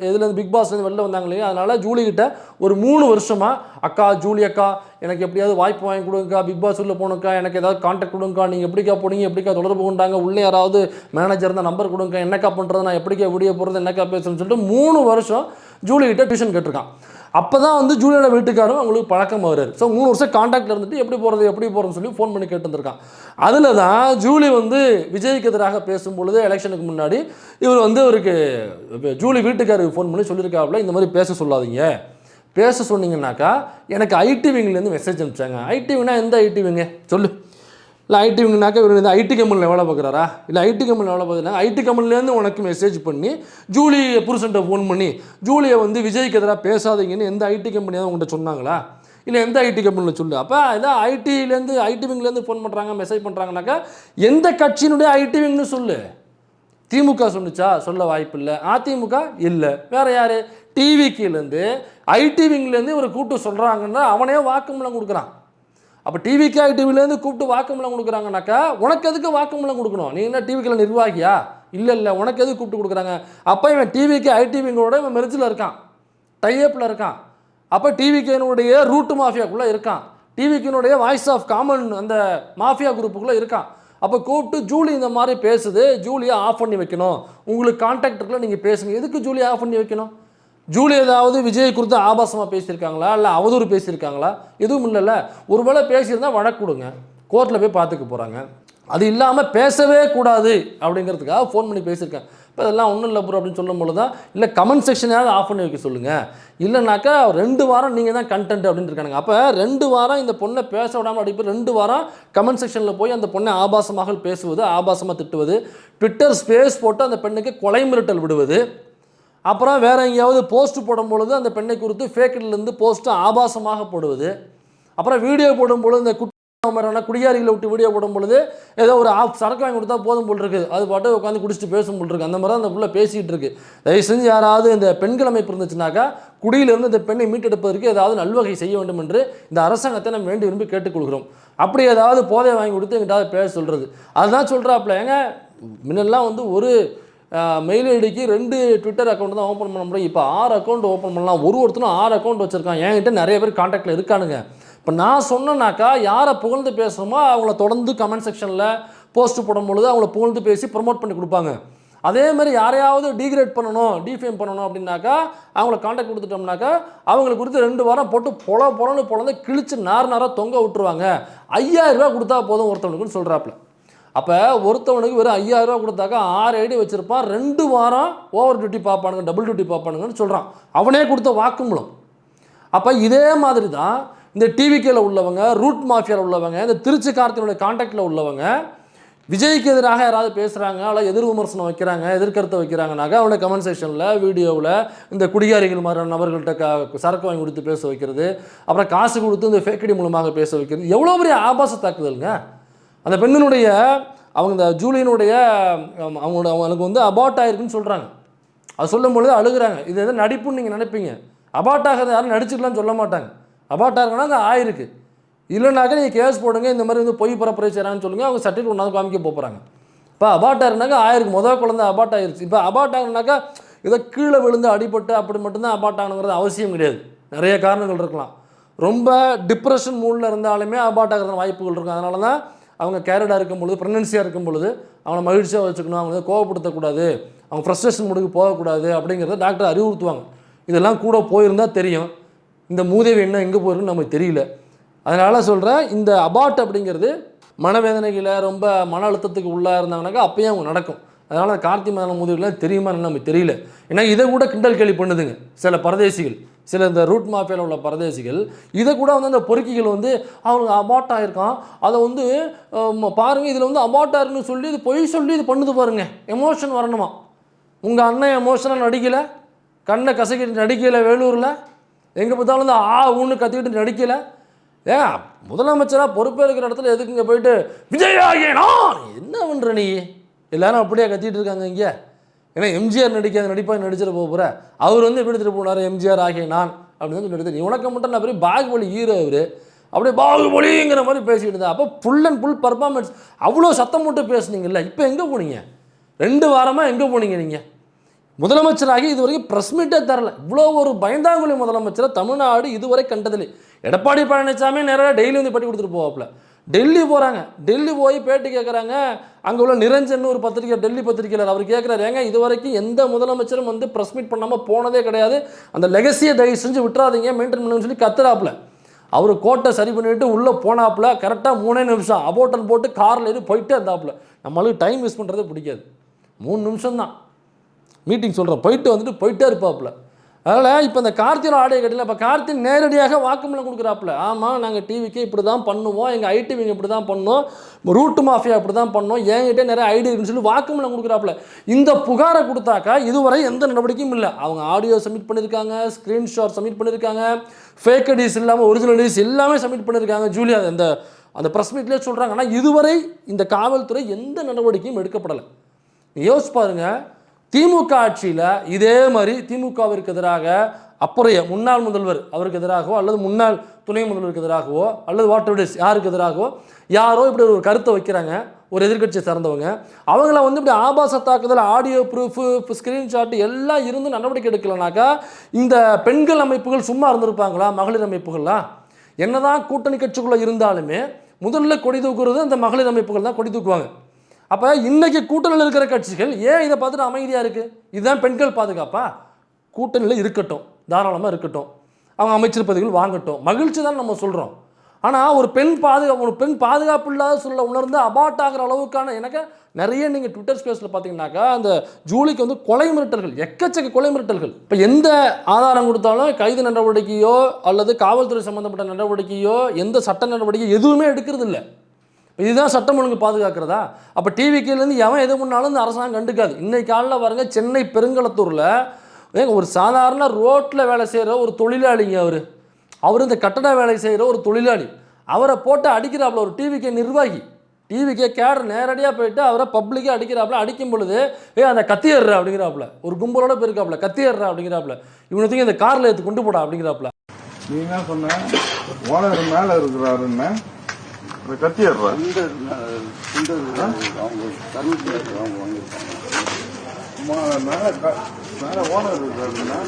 இதுலேருந்து பிக் பாஸ்லேருந்து வெளில வந்தாங்க இல்லையா, அதனால் ஜூலிக்கிட்ட ஒரு 3 வருஷமாக அக்கா ஜூலி அக்கா எனக்கு எப்படியாவது வாய்ப்பு வாங்கி கொடுங்கக்கா, பிக் பாஸ் உள்ளே போகணுக்கா, எனக்கு ஏதாவது கான்டாக்ட் கொடுங்கக்கா, நீங்கள் எப்படிக்கா போனீங்க, எப்படிக்கா தொடர்பு கொண்டாங்க, உள்ளே யாராவது மேனேஜர் இருந்தால் நம்பர் கொடுங்க, என்னக்கா பண்ணுறது, நான் எப்படிக்கா வீடியோ போடுறது, என்னக்கா பேசுன்னு சொல்லிட்டு 3 வருஷம் ஜூலிக்கிட்ட டியூஷன் கேட்டிருக்கான். அப்போ தான் வந்து ஜூலியோட வீட்டுக்காரும் அவங்களுக்கு பழக்கம் வர்றாரு. ஸோ 3 வருஷம் கான்டாக்டில் இருந்துட்டு எப்படி போகிறதுன்னு சொல்லி ஃபோன் பண்ணி கேட்டுருந்துருக்கான். அதில் தான் ஜூலி வந்து விஜய்க்கு எதிராக பேசும்பொழுது எலெக்ஷனுக்கு முன்னாடி இவர் வந்து அவருக்கு ஜூலி வீட்டுக்காருக்கு ஃபோன் பண்ணி சொல்லியிருக்காப்புல, இந்த மாதிரி பேச சொல்லாதீங்க, பேச சொன்னீங்கன்னாக்கா எனக்கு ஐடி விங்லேருந்து மெசேஜ் அனுப்பிச்சாங்க. ஐடி விங்னா எந்த ஐடி விங்க சொல்லு, இல்லை ஐடி விங்னாக்கா இவர் இந்த ஐடி கம்பெனியில் வேலை பார்க்குறாரா, இல்லை ஐடி கம்பெனியில் வேலை பார்க்குறாங்க, ஐடி கம்பெனிலேருந்து உனக்கு மெசேஜ் பண்ணி ஜூலி புருஷன்ட்ட ஃபோன் பண்ணி ஜூலியை வந்து விஜய்க்கு எதிராக பேசாதீங்கன்னு எந்த ஐடி கம்பெனியாவது உங்கள்கிட்ட சொன்னாங்களா, இல்லை எந்த ஐடி கம்பெனியில் சொல்லு. அப்போ இதான் ஐடிலேருந்து ஐடி விங்லேருந்து ஃபோன் பண்ணுறாங்க மெசேஜ் பண்ணுறாங்கனாக்கா எந்த கட்சியினுடைய ஐடி விங்னு சொல்லு. திமுக சொன்னிச்சா? சொல்ல வாய்ப்பு இல்லை. அதிமுக இல்லை. வேறு யார்? டிவிக்கிலேருந்து ஐடி விங்லேருந்து இவர் கூப்பிட்டு சொல்கிறாங்கன்னா அவனே வாக்குமூலம் கொடுக்குறான். அப்போ டிவிக்கு ஐடிவிலேருந்து கூப்பிட்டு வாக்குமூலம் கொடுக்குறாங்கனாக்கா உனக்கு எதுக்கு வாக்குமூலம் கொடுக்கணும்? நீ என்ன டிவிக்கில் நிர்வாகியா? இல்லை, உனக்கு எதுக்கு கூப்பிட்டு கொடுக்குறாங்க? அப்போ இவன் டிவிக்கு ஐடிவிங்களோட இவன் மெரிச்சில் இருக்கான், டைப்பில் இருக்கான். அப்போ டிவிக்கினுடைய ரூட் மாஃபியாக்குள்ளே இருக்கான், டிவிக்கினுடைய வாய்ஸ் ஆஃப் காமன் அந்த மாஃபியா குரூப்புக்குள்ளே இருக்கான். அப்போ கூப்பிட்டு ஜூலி இந்த மாதிரி பேசுது, ஜூலியை ஆஃப் பண்ணி வைக்கணும், உங்களுக்கு கான்டாக்ட் இருக்குல்ல, நீங்கள் பேசுங்க. எதுக்கு ஜூலியை ஆஃப் பண்ணி வைக்கணும்? ஜூலி ஏதாவது விஜய் குறித்து ஆபாசமாக பேசியிருக்காங்களா, இல்லை அவதூறு பேசியிருக்காங்களா? எதுவும் இல்லைல்ல. ஒருவேளை பேசியிருந்தால் வழக்கு கொடுங்க, கோர்ட்டில் போய் பார்த்துக்க போகிறாங்க. அது இல்லாமல் பேசவே கூடாது அப்படிங்கிறதுக்காக ஃபோன் பண்ணி பேசியிருக்கேன். இப்போ இதெல்லாம் ஒன்றும் இல்லை ப்ரோ அப்படின்னு சொல்லும் போது தான், இல்லை கமெண்ட் செக்ஷனையாவது ஆஃப் பண்ணி வைக்க சொல்லுங்கள், இல்லைனாக்கா 2 வாரம் நீங்கள் தான் கண்டென்ட் அப்படின்னு இருக்கானுங்க. அப்போ 2 வாரம் இந்த பொண்ணை பேச விடாமல் அடிப்பது, 2 வாரம் கமெண்ட் செக்ஷனில் போய் அந்த பொண்ணை ஆபாசமாக பேசுவது, ஆபாசமாக திட்டுவது, ட்விட்டர் ஸ்பேஸ் போட்டு அந்த பெண்ணுக்கு கொலை மிரட்டல் விடுவது, அப்புறம் வேறு எங்கேயாவது போஸ்ட் போடும்பொழுது அந்த பெண்ணை குறித்து ஃபேக்கிலேருந்து போஸ்ட்டு ஆபாசமாக போடுவது, அப்புறம் வீடியோ போடும்பொழுது இந்த மாதிரியான குடியாரிகளை விட்டு வீடியோ போடும் பொழுது ஏதோ ஒரு சரக்கு வாங்கி கொடுத்தா போதும் போல் இருக்குது, அது பாட்டு உட்காந்து குடிச்சிட்டு பேசும் போல் இருக்குது. அந்த மாதிரி தான் அந்த புள்ள பேசிகிட்டு இருக்குது. தயவு செஞ்சு யாராவது இந்த பெண்கள் அமைப்பு இருந்துச்சுனாக்கா குடியிலிருந்து இந்த பெண்ணை மீட்டெடுப்பதற்கு ஏதாவது நல்வகை செய்ய வேண்டும் என்று இந்த அரசாங்கத்தை நம்ம வேண்டி விரும்பி கேட்டுக்கொள்கிறோம். அப்படி ஏதாவது போதை வாங்கி கொடுத்து எங்கிட்ட பேச சொல்கிறது, அதுதான் சொல்கிறாப்புல. ஏங்க முன்னெல்லாம் வந்து ஒரு மெயில் ஐடிக்கு 2 ட்விட்டர் அக்கௌண்ட் தான் ஓப்பன் பண்ண முடியும். இப்போ 6 அக்கௌண்ட் ஓப்பன் பண்ணலாம். ஒருத்தரும் 6 அக்கௌண்ட் வச்சுருக்கான். என்கிட்ட நிறைய பேர் கான்டாக்டில் இருக்கானுங்க. இப்போ நான் சொன்னேன்னாக்கா யாரை புகழ்ந்து பேசுகிறோமோ அவங்கள தொடர்ந்து கமெண்ட் செக்ஷனில் போஸ்ட் போடும்பொழுது அவங்கள புகழ்ந்து பேசி ப்ரொமோட் பண்ணி கொடுப்பாங்க. அதே மாதிரி யாரையாவது டீக்ரேட் பண்ணணும், டிஃபேம் பண்ணணும் அப்படின்னாக்கா அவங்கள கான்டாக்ட் கொடுத்துட்டோம்னாக்கா அவங்களுக்கு கொடுத்து 2 வாரம் போட்டு பொழந்து கிழிச்சு நாராக தொங்க விட்டுருவாங்க. 5000 ரூபா கொடுத்தா போதும் ஒருத்தவனுக்குன்னு சொல்கிறாப்புல. அப்போ ஒருத்தவனுக்கு வெறும் 5000 ரூபா கொடுத்தாக்கா 6 ஐடி வச்சுருப்பான், 2 வாரம் ஓவர் டியூட்டி பார்ப்பானுங்க, டபுள் டியூட்டி பார்ப்பானுங்கன்னு சொல்கிறான். அவனே கொடுத்த வாக்குமூலம். அப்போ இதே மாதிரி தான் இந்த டிவிக்கில் உள்ளவங்க, ரூட் மாஃபியாவில் உள்ளவங்க, இந்த திருச்சி கார்த்தினுடைய கான்டாக்டில் உள்ளவங்க விஜய்க்கு எதிராக யாராவது பேசுகிறாங்க, அல்ல எதிர் விமர்சனம் வைக்கிறாங்க, எதிர்கருத்தை வைக்கிறாங்கனாக்கா அவனுடைய கமெண்ட் செக்ஷனில் வீடியோவில் இந்த குடியாரிகள் மாதிரியான நபர்கள்ட்ட சரக்கு வாங்கி கொடுத்து பேச வைக்கிறது, அப்புறம் காசு கொடுத்து இந்த ஃபேக்கடி மூலமாக பேச வைக்கிறது, எவ்வளோ பெரிய ஆபாச தாக்குதலுங்க. அந்த பெண்ணினுடைய அவங்க இந்த ஜூலியினுடைய அவங்களுக்கு வந்து அபார்ட் ஆகிருக்குன்னு சொல்கிறாங்க. அது சொல்லும் பொழுது அழுகுறாங்க. இது எதாவது நடிப்புன்னு நீங்கள் நினைப்பீங்க. அபார்ட் ஆகிறது யாரும் நடிச்சுக்கலாம்னு சொல்ல மாட்டாங்க. அபார்ட் ஆகுனா அங்கே ஆயிருக்கு, இல்லைனாக்கா நீங்கள் கேஸ் போடுங்க, இந்த மாதிரி வந்து பொய் பரப்புரை செய்கிறாங்கன்னு சொல்லுங்கள், அவங்க சர்டிஃபிகேட் ஒன்றாவது காமிக்க போகிறாங்க. இப்போ அபார்ட் ஆகுனாக்கா ஆயிருக்கு, முதல் குழந்தை அபார்ட் ஆகிருச்சு. இப்போ அபார்ட் ஆகுனாக்கா ஏதோ கீழே விழுந்து அடிபட்டு அப்படி மட்டும்தான் அபார்ட் ஆகணுங்கிறது அவசியம் கிடையாது. நிறைய காரணங்கள் இருக்கலாம். ரொம்ப டிப்ரெஷன் மூடில் இருந்தாலுமே அபார்ட் ஆகிறதுன வாய்ப்புகள் இருக்கும். அதனால தான் அவங்க கேரடாக இருக்கும் பொழுது, ப்ரெக்னன்சியாக இருக்கும் பொழுது அவங்கள மகிழ்ச்சியாக வச்சுக்கணும், அவங்க கோவப்படுத்தக்கூடாது, அவங்க ஃப்ரஸ்ட்ரேஷன் முடிவு போகக்கூடாது அப்படிங்கிறத டாக்டர் அறிவுறுத்துவாங்க. இதெல்லாம் கூட போயிருந்தால் தெரியும். இந்த மூதேவி என்ன எங்கே போயிருக்குன்னு நமக்கு தெரியல. அதனால் சொல்கிறேன், இந்த அபார்ட் அப்படிங்கிறது மனவேதனைகளை ரொம்ப மன அழுத்தத்துக்கு உள்ளாக இருந்தாங்கனாக்கா அப்பயும் அவங்க நடக்கும். அதனால் கார்த்தி மதன மூதேவிலாம் தெரியுமா நமக்கு தெரியல. ஏன்னா இதை கூட கிண்டல் கேலி பண்ணுதுங்க சில பரதேசிகள், சில இந்த ரூட் மாஃபியாவில் உள்ள பரதேசிகள். இதை கூட வந்து அந்த பொறுக்கிகள் வந்து அவங்க அபார்ட் ஆகிருக்கான், அதை வந்து பாருங்கள் இதில் வந்து அபார்ட் ஆயிருக்குன்னு சொல்லி இது பொய் சொல்லி இது பண்ணுது பாருங்கள். எமோஷன் வரணுமா? உங்கள் அண்ணன் எமோஷனாக நடிக்கலை, கண்ணை கசக்கிட்டு நடிக்கலை, வேலூரில் எங்கே பார்த்தாலும் வந்து ஊன்னு கத்திக்கிட்டு நடிக்கலை. ஏன் முதலமைச்சராக பொறுப்பேற்கிற இடத்துல எதுக்கு இங்கே போயிட்டு விஜய் ஆகிய நான் என்ன பண்ணுற நீ எல்லாரும் அப்படியே கத்திட்டு இருக்காங்க இங்கே. ஏன்னா எம்ஜிஆர் நடிக்காத நடிப்பாக நடிச்சிட போகிற அவர் வந்து எப்படி எடுத்துகிட்டு போனார், எம்ஜிஆர் ஆகிய நான் அப்படின்னு வந்து எடுத்து நீ உனக்கு மட்டும் நான் பெரிய பாகுபலி ஹீரோ அவர் அப்படியே பாகுபலிங்கிற மாதிரி பேசிக்கிட்டு இருந்தா. அப்போ ஃபுல் அண்ட் ஃபுல் பர்ஃபார்மன்ஸ் அவ்வளோ சத்தம் மட்டும் பேசுனீங்கல்ல, இப்போ எங்கே போனீங்க? 2 வாரமாக எங்கே போனீங்க நீங்கள்? முதலமைச்சராகி இதுவரைக்கும் ப்ரெஸ் மீட்டே தரல. இவ்வளோ ஒரு பயந்தாங்குழி முதலமைச்சரை தமிழ்நாடு இதுவரை கண்டதில்லை. எடப்பாடி பழனிசாமி நேராக டெய்லி வந்து பட்டி கொடுத்துட்டு போவாப்புல. டெல்லி போகிறாங்க, டெல்லி போய் பேட்டி கேட்குறாங்க. அங்கே உள்ள நிரஞ்சன் ஒரு பத்திரிக்கை, டெல்லி பத்திரிக்கையாளர், அவர் கேட்குறாரு, ஏங்க இது வரைக்கும் எந்த முதலமைச்சரும் வந்து ப்ரெஸ் மீட் பண்ணாமல் போனதே கிடையாது, அந்த லெகசியை தயவு செஞ்சு விட்டுறாதீங்க, மெயின்டைன் பண்ணுன்னு சொல்லி கத்துறாப்புல. அவர் கோட்டை சரி பண்ணிவிட்டு உள்ளே போனாப்புல. கரெக்டாக 3 நிமிஷம் அபோட்டன் போட்டு காரில் ஏறி போயிட்டே இருந்தாப்புல. நம்மளுக்கு டைம் வேஸ்ட் பண்ணுறதே பிடிக்காது. 3 நிமிஷம் தான் மீட்டிங் சொல்கிறோம், போயிட்டு வந்துட்டு போயிட்டே இருப்பாப்புல. அதனால் இப்போ இந்த கார்த்தியோட ஆடியோ கட்டில இப்போ கார்த்தி நேரடியாக வாக்குமூலம் கொடுக்குறாப்புல. ஆமாம் நாங்கள் டிவிக்கு இப்படி தான் பண்ணுவோம், எங்கள் ஐடிவிங்க இப்படி தான் பண்ணோம், ரூட்டு மாஃபியா இப்படி தான் பண்ணோம், என்கிட்ட நிறைய ஐடி இருக்குன்னு சொல்லி வாக்குமூலம் கொடுக்குறாப்புல. இந்த புகாரை கொடுத்தாக்கா இதுவரை எந்த நடவடிக்கையும் இல்லை. அவங்க ஆடியோ சப்மிட் பண்ணியிருக்காங்க, ஸ்க்ரீன்ஷாட் சப்மிட் பண்ணியிருக்காங்க, ஃபேக் ஐடிஸ் இல்லாமல் ஒரிஜினல் ஐடிஸ் எல்லாமே சப்மிட் பண்ணியிருக்காங்க. ஜூலியா அந்த ப்ரெஸ் மீட்லேயே சொல்கிறாங்க. ஆனால் இதுவரை இந்த காவல்துறை எந்த நடவடிக்கையும் எடுக்கப்படலை. யோசிச்சு பாருங்க, திமுக ஆட்சியில் இதே மாதிரி திமுகவிற்கு எதிராக அப்புறைய முன்னாள் முதல்வர் அவருக்கு எதிராகவோ அல்லது முன்னாள் துணை முதல்வருக்கு எதிராகவோ அல்லது வாட் யாருக்கு எதிராகவோ யாரோ இப்படி ஒரு கருத்தை வைக்கிறாங்க, ஒரு எதிர்கட்சியை சார்ந்தவங்க, அவங்கள வந்து இப்படி ஆபாச தாக்குதல், ஆடியோ ப்ரூஃபு, ஸ்க்ரீன்ஷாட் எல்லாம் இருந்து நடவடிக்கை எடுக்கலனாக்கா இந்த பெண்கள் அமைப்புகள் சும்மா இருந்திருப்பாங்களா? மகளிர் அமைப்புகள்லாம் என்னதான் கூட்டணி கட்சிக்குள்ளே இருந்தாலுமே முதல்ல கொடி தூக்குறது அந்த மகளிர் அமைப்புகள் தான் கொடி தூக்குவாங்க. அப்போ இன்னைக்கு கூட்டணியில் இருக்கிற கட்சிகள் ஏன் இதை பார்த்துட்டு அமைதியாக இருக்குது? இதுதான் பெண்கள் பாதுகாப்பா? கூட்டணியில் இருக்கட்டும், தாராளமாக இருக்கட்டும், அவங்க அமைச்சர் பதவிகள் வாங்கட்டும், மகிழ்ச்சி தான் நம்ம சொல்கிறோம். ஆனால் ஒரு பெண் பாதுகாப்பு இல்லாத சூழலை உணர்ந்து அபார்ட் ஆகிற அளவுக்கான எனக்கு நிறைய நீங்கள் ட்விட்டர் ஸ்பேஸில் பார்த்தீங்கன்னாக்கா அந்த ஜூலிக்கு வந்து கொலை மிரட்டல்கள், எக்கச்சக்க கொலை மிரட்டல்கள். இப்போ எந்த ஆதாரம் கொடுத்தாலும் கைது நடவடிக்கையோ அல்லது காவல்துறை சம்மந்தப்பட்ட நடவடிக்கையோ எந்த சட்ட நடவடிக்கையோ எதுவுமே எடுக்கிறது இல்லை. இதுதான் சட்டம் ஒழுங்கு பாதுகாக்கிறதா? அப்போ டிவிக்கிலேருந்து எவன் எது பண்ணாலும் இந்த அரசாங்கம் கண்டுக்காது. இன்னைக்கு காலையில் பாருங்க, சென்னை பெருங்களத்தூரில் ஒரு சாதாரண ரோட்டில் வேலை செய்கிற ஒரு தொழிலாளிங்க, அவர் இந்த கட்டட வேலை செய்கிற ஒரு தொழிலாளி, அவரை போட்டு அடிக்கிறாப்புல ஒரு டிவிக்கே நிர்வாகி, டிவிக்கே கேடர் நேரடியாக போயிட்டு அவரை பப்ளிக்காக அடிக்கிறாப்புல. அடிக்கும் பொழுது அந்த கத்தியர்றா அப்படிங்கிறாப்புல, ஒரு கும்பலோட போயிருக்காப்புல, கத்தியர்றா அப்படிங்கிறாப்புல, இவனுக்கு இந்த காரில் எடுத்து கொண்டு போடா அப்படிங்கிறாப்புல. நீ என்ன சொன்ன? ஓனர் மேலே இருக்கிறாருன்னு கத்தியர்றா மேலே ஓனர் இருக்கிறாருன்னா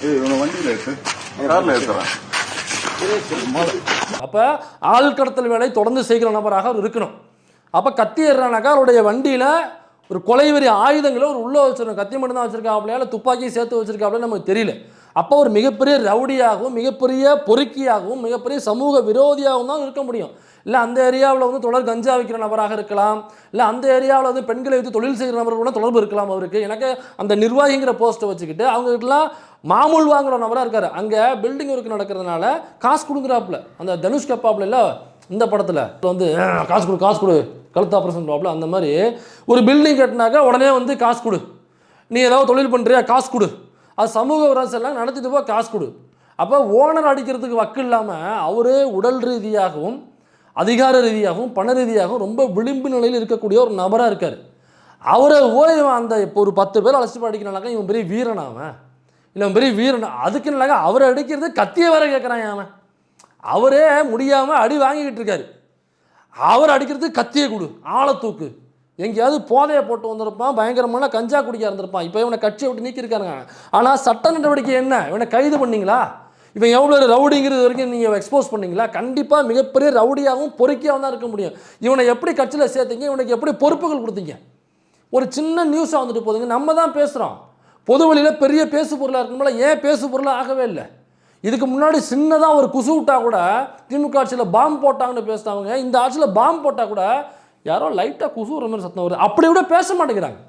இவனை வண்டியில் ஏற்று காரில் ஏற்றுறான். அப்போ ஆள் கடத்தல் வேலை தொடர்ந்து செய்கிற நபராக அவர் இருக்கணும். அப்போ கத்தி ஏறானாக்கா அவருடைய வண்டியில் ஒரு கொலைவெறி ஆயுதங்களை ஒரு உள்ளே வச்சிருக்கணும். கத்தி மட்டும் தான் வச்சிருக்காப்லையா இல்லை துப்பாக்கியும் சேர்த்து வச்சிருக்காப்லையா நமக்கு தெரியல. அப்போ ஒரு மிகப்பெரிய ரவுடியாகவும் மிகப்பெரிய பொறுக்கியாகவும் மிகப்பெரிய சமூக விரோதியாகவும் தான் இருக்க முடியும். இல்லை அந்த ஏரியாவில் வந்து தொடர் கஞ்சா வைக்கிற நபராக இருக்கலாம், இல்லை அந்த ஏரியாவில் வந்து பெண்களை வைத்து தொழில் செய்கிற நபர்களோட தொடர்பு இருக்கலாம் அவருக்கு. எனக்கு அந்த நிர்வாகிங்கிற போஸ்ட்டை வச்சுக்கிட்டு அவங்ககிட்டலாம் மாமூல் வாங்குற நபராக இருக்கார். அங்கே பில்டிங் ஒர்க் நடக்கிறதுனால காசு கொடுக்குறாப்புல. அந்த தனுஷ் கப்பாப்புல இல்லை இந்த படத்தில் வந்து காசு கொடு கழுத்து ஆப்ரேஷன் ப்ராப்ளம், அந்த மாதிரி ஒரு பில்டிங் கட்டினாக்கா உடனே வந்து காசு கொடு, நீ ஏதாவது தொழில் பண்ணுறியா காசு கொடு, அது சமூக விரோதம் நடத்திட்டு போ காசு கொடு. அப்போ ஓனர் அடிக்கிறதுக்கு வக்கு இல்லாமல் அவரு உடல் ரீதியாகவும் அதிகார ரீதியாகவும் பண ரீதியாகவும் ரொம்ப விளிம்பு நிலையில் இருக்கக்கூடிய ஒரு நபராக இருக்கார். அவரை அந்த இப்போ ஒரு 10 பேர் அழைச்சிட்டு அடிக்கிறானாக்கா இவன் பெரிய வீரனாவன், இல்லை பெரிய வீரன், அதுக்கு இல்லைனாக்கா அவரை அடிக்கிறது கத்திய வேற கேட்குறான். அவன் அவரே முடியாமல் அடி வாங்கிக்கிட்டு இருக்காரு. அவர் அடிக்கிறது கத்தியை கொடு, ஆளை தூக்கு, எங்கேயாவது போதையை போட்டு வந்திருப்பான், பயங்கரமான கஞ்சா குடிக்க இருந்திருப்பான், இப்போ இவனை கட்சியை விட்டு நீக்கியிருக்காங்க. ஆனால் சட்ட நடவடிக்கை என்ன? இவனை கைது பண்ணீங்களா? இவன் எவ்வளோ ரவுடிங்கிறது வரைக்கும் நீங்கள் எக்ஸ்போஸ் பண்ணீங்களா? கண்டிப்பாக மிகப்பெரிய ரவுடியாகவும் பொறுக்கியாகவும் தான் இருக்க முடியும். இவனை எப்படி கட்சியில் சேர்த்தீங்க? இவனுக்கு எப்படி பொறுப்புகள் கொடுத்தீங்க? ஒரு சின்ன நியூஸாக வந்துட்டு போதுங்க, நம்ம தான் பேசுகிறோம். பொது வழியில் பெரிய பேசு பொருளாக இருக்கணும்ல, ஏன் பேசு பொருளாக ஆகவே இல்லை? இதுக்கு முன்னாடி சின்னதாக ஒரு குசு விட்டா கூட திமுக ஆட்சியில் பாம்பு போட்டாங்கன்னு பேசுனவங்க இந்த ஆட்சியில் பாம்பு போட்டால் கூட யாரோ லைட்டாக குசுற மாதிரி சத்தம் வருது, அப்படி கூட பேச மாட்டேங்கிறாங்க.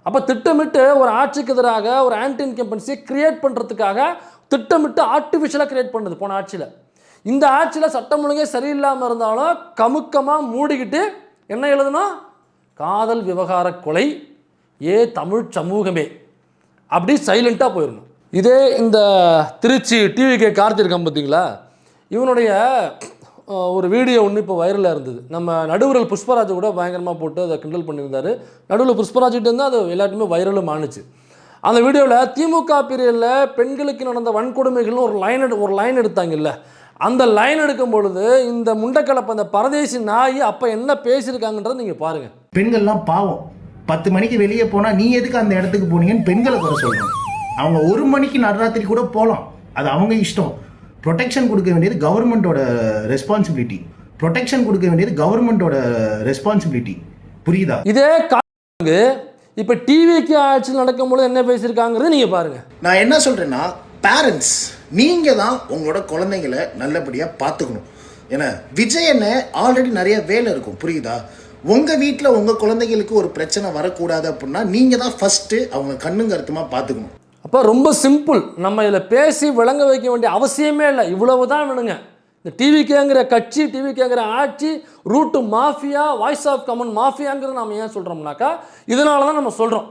அப்போ திட்டமிட்டு ஒரு ஆட்சிக்கு எதிராக ஒரு ஆன்டி இன்கம்பன்சியை கிரியேட் பண்ணுறதுக்காக திட்டமிட்டு ஆர்டிஃபிஷியலாக கிரியேட் பண்ணுது போன ஆட்சியில். இந்த ஆட்சியில் சட்டம் ஒழுங்கே சரியில்லாமல் இருந்தாலும் கமுக்கமாக மூடிக்கிட்டு என்ன எழுதணும்? காதல் விவகார கொலை தமிழ் சமூகமே, அப்படி சைலண்ட்டாக போயிடணும். இதே இந்த திருச்சி டிவிகே கார்த்தி இருக்கான் பார்த்தீங்களா, இவனுடைய ஒரு வீடியோ ஒன்று இப்போ வைரலாக இருந்தது. நம்ம நடுவரல் புஷ்பராஜ் கூட பயங்கரமாக போட்டு அதை கிண்டல் பண்ணியிருந்தார். நடுவில் புஷ்பராஜ்கிட்ட இருந்தால் அது எல்லாத்துமே வைரலும் ஆணுச்சு. அந்த வீடியோவில் திமுக பீரியடில் பெண்களுக்கு நடந்த வன்கொடுமைகள்னு ஒரு லைன் எடுத்தாங்கல்ல, அந்த லைன் எடுக்கும் பொழுது இந்த முண்டக்கலப்ப அந்த பரதேசி நாய் அப்போ என்ன பேசியிருக்காங்கன்றதை நீங்கள் பாருங்கள். பெண்கள்லாம் பாவம், 10 மணிக்கு வெளியே போனால் நீ எதுக்கு அந்த இடத்துக்கு போனீங்கன்னு பெண்களை குறை சொல்லணும். அவங்க 1 மணிக்கு நடுராத்திரி கூட போகலாம், அது அவங்க இஷ்டம். ப்ரொடெக்ஷன் கொடுக்க வேண்டியது கவர்மெண்டோட ரெஸ்பான்சிபிலிட்டி. புரியுதா? இதே இப்போ டிவிக்கு ஆட்சியில் நடக்கும்போது என்ன பேசியிருக்காங்கிறது நீங்கள் பாருங்கள். நான் என்ன சொல்கிறேன்னா, பேரண்ட்ஸ் நீங்கள் தான் உங்களோட குழந்தைங்களை நல்லபடியாக பார்த்துக்கணும். ஏன்னா விஜய் என்ன ஆல்ரெடி நிறைய வேலை இருக்கும், புரியுதா? உங்கள் வீட்டில் உங்கள் குழந்தைங்களுக்கு ஒரு பிரச்சனை வரக்கூடாது அப்படின்னா நீங்கள் தான் ஃபஸ்ட்டு அவங்க கண்ணுங்க அர்த்தமாக பார்த்துக்கணும். அப்போ ரொம்ப சிம்பிள், நம்ம இதில் பேசி விளங்க வைக்க வேண்டிய அவசியமே இல்லை, இவ்வளவு தான் வேணுங்க. இந்த டிவிக்கேங்கிற கட்சி, டிவிக்கேங்கிற ஆட்சி route mafia, voice of common மாஃபியாங்கிறது நம்ம ஏன் சொல்கிறோம்னாக்கா இதனால தான் நம்ம சொல்கிறோம்.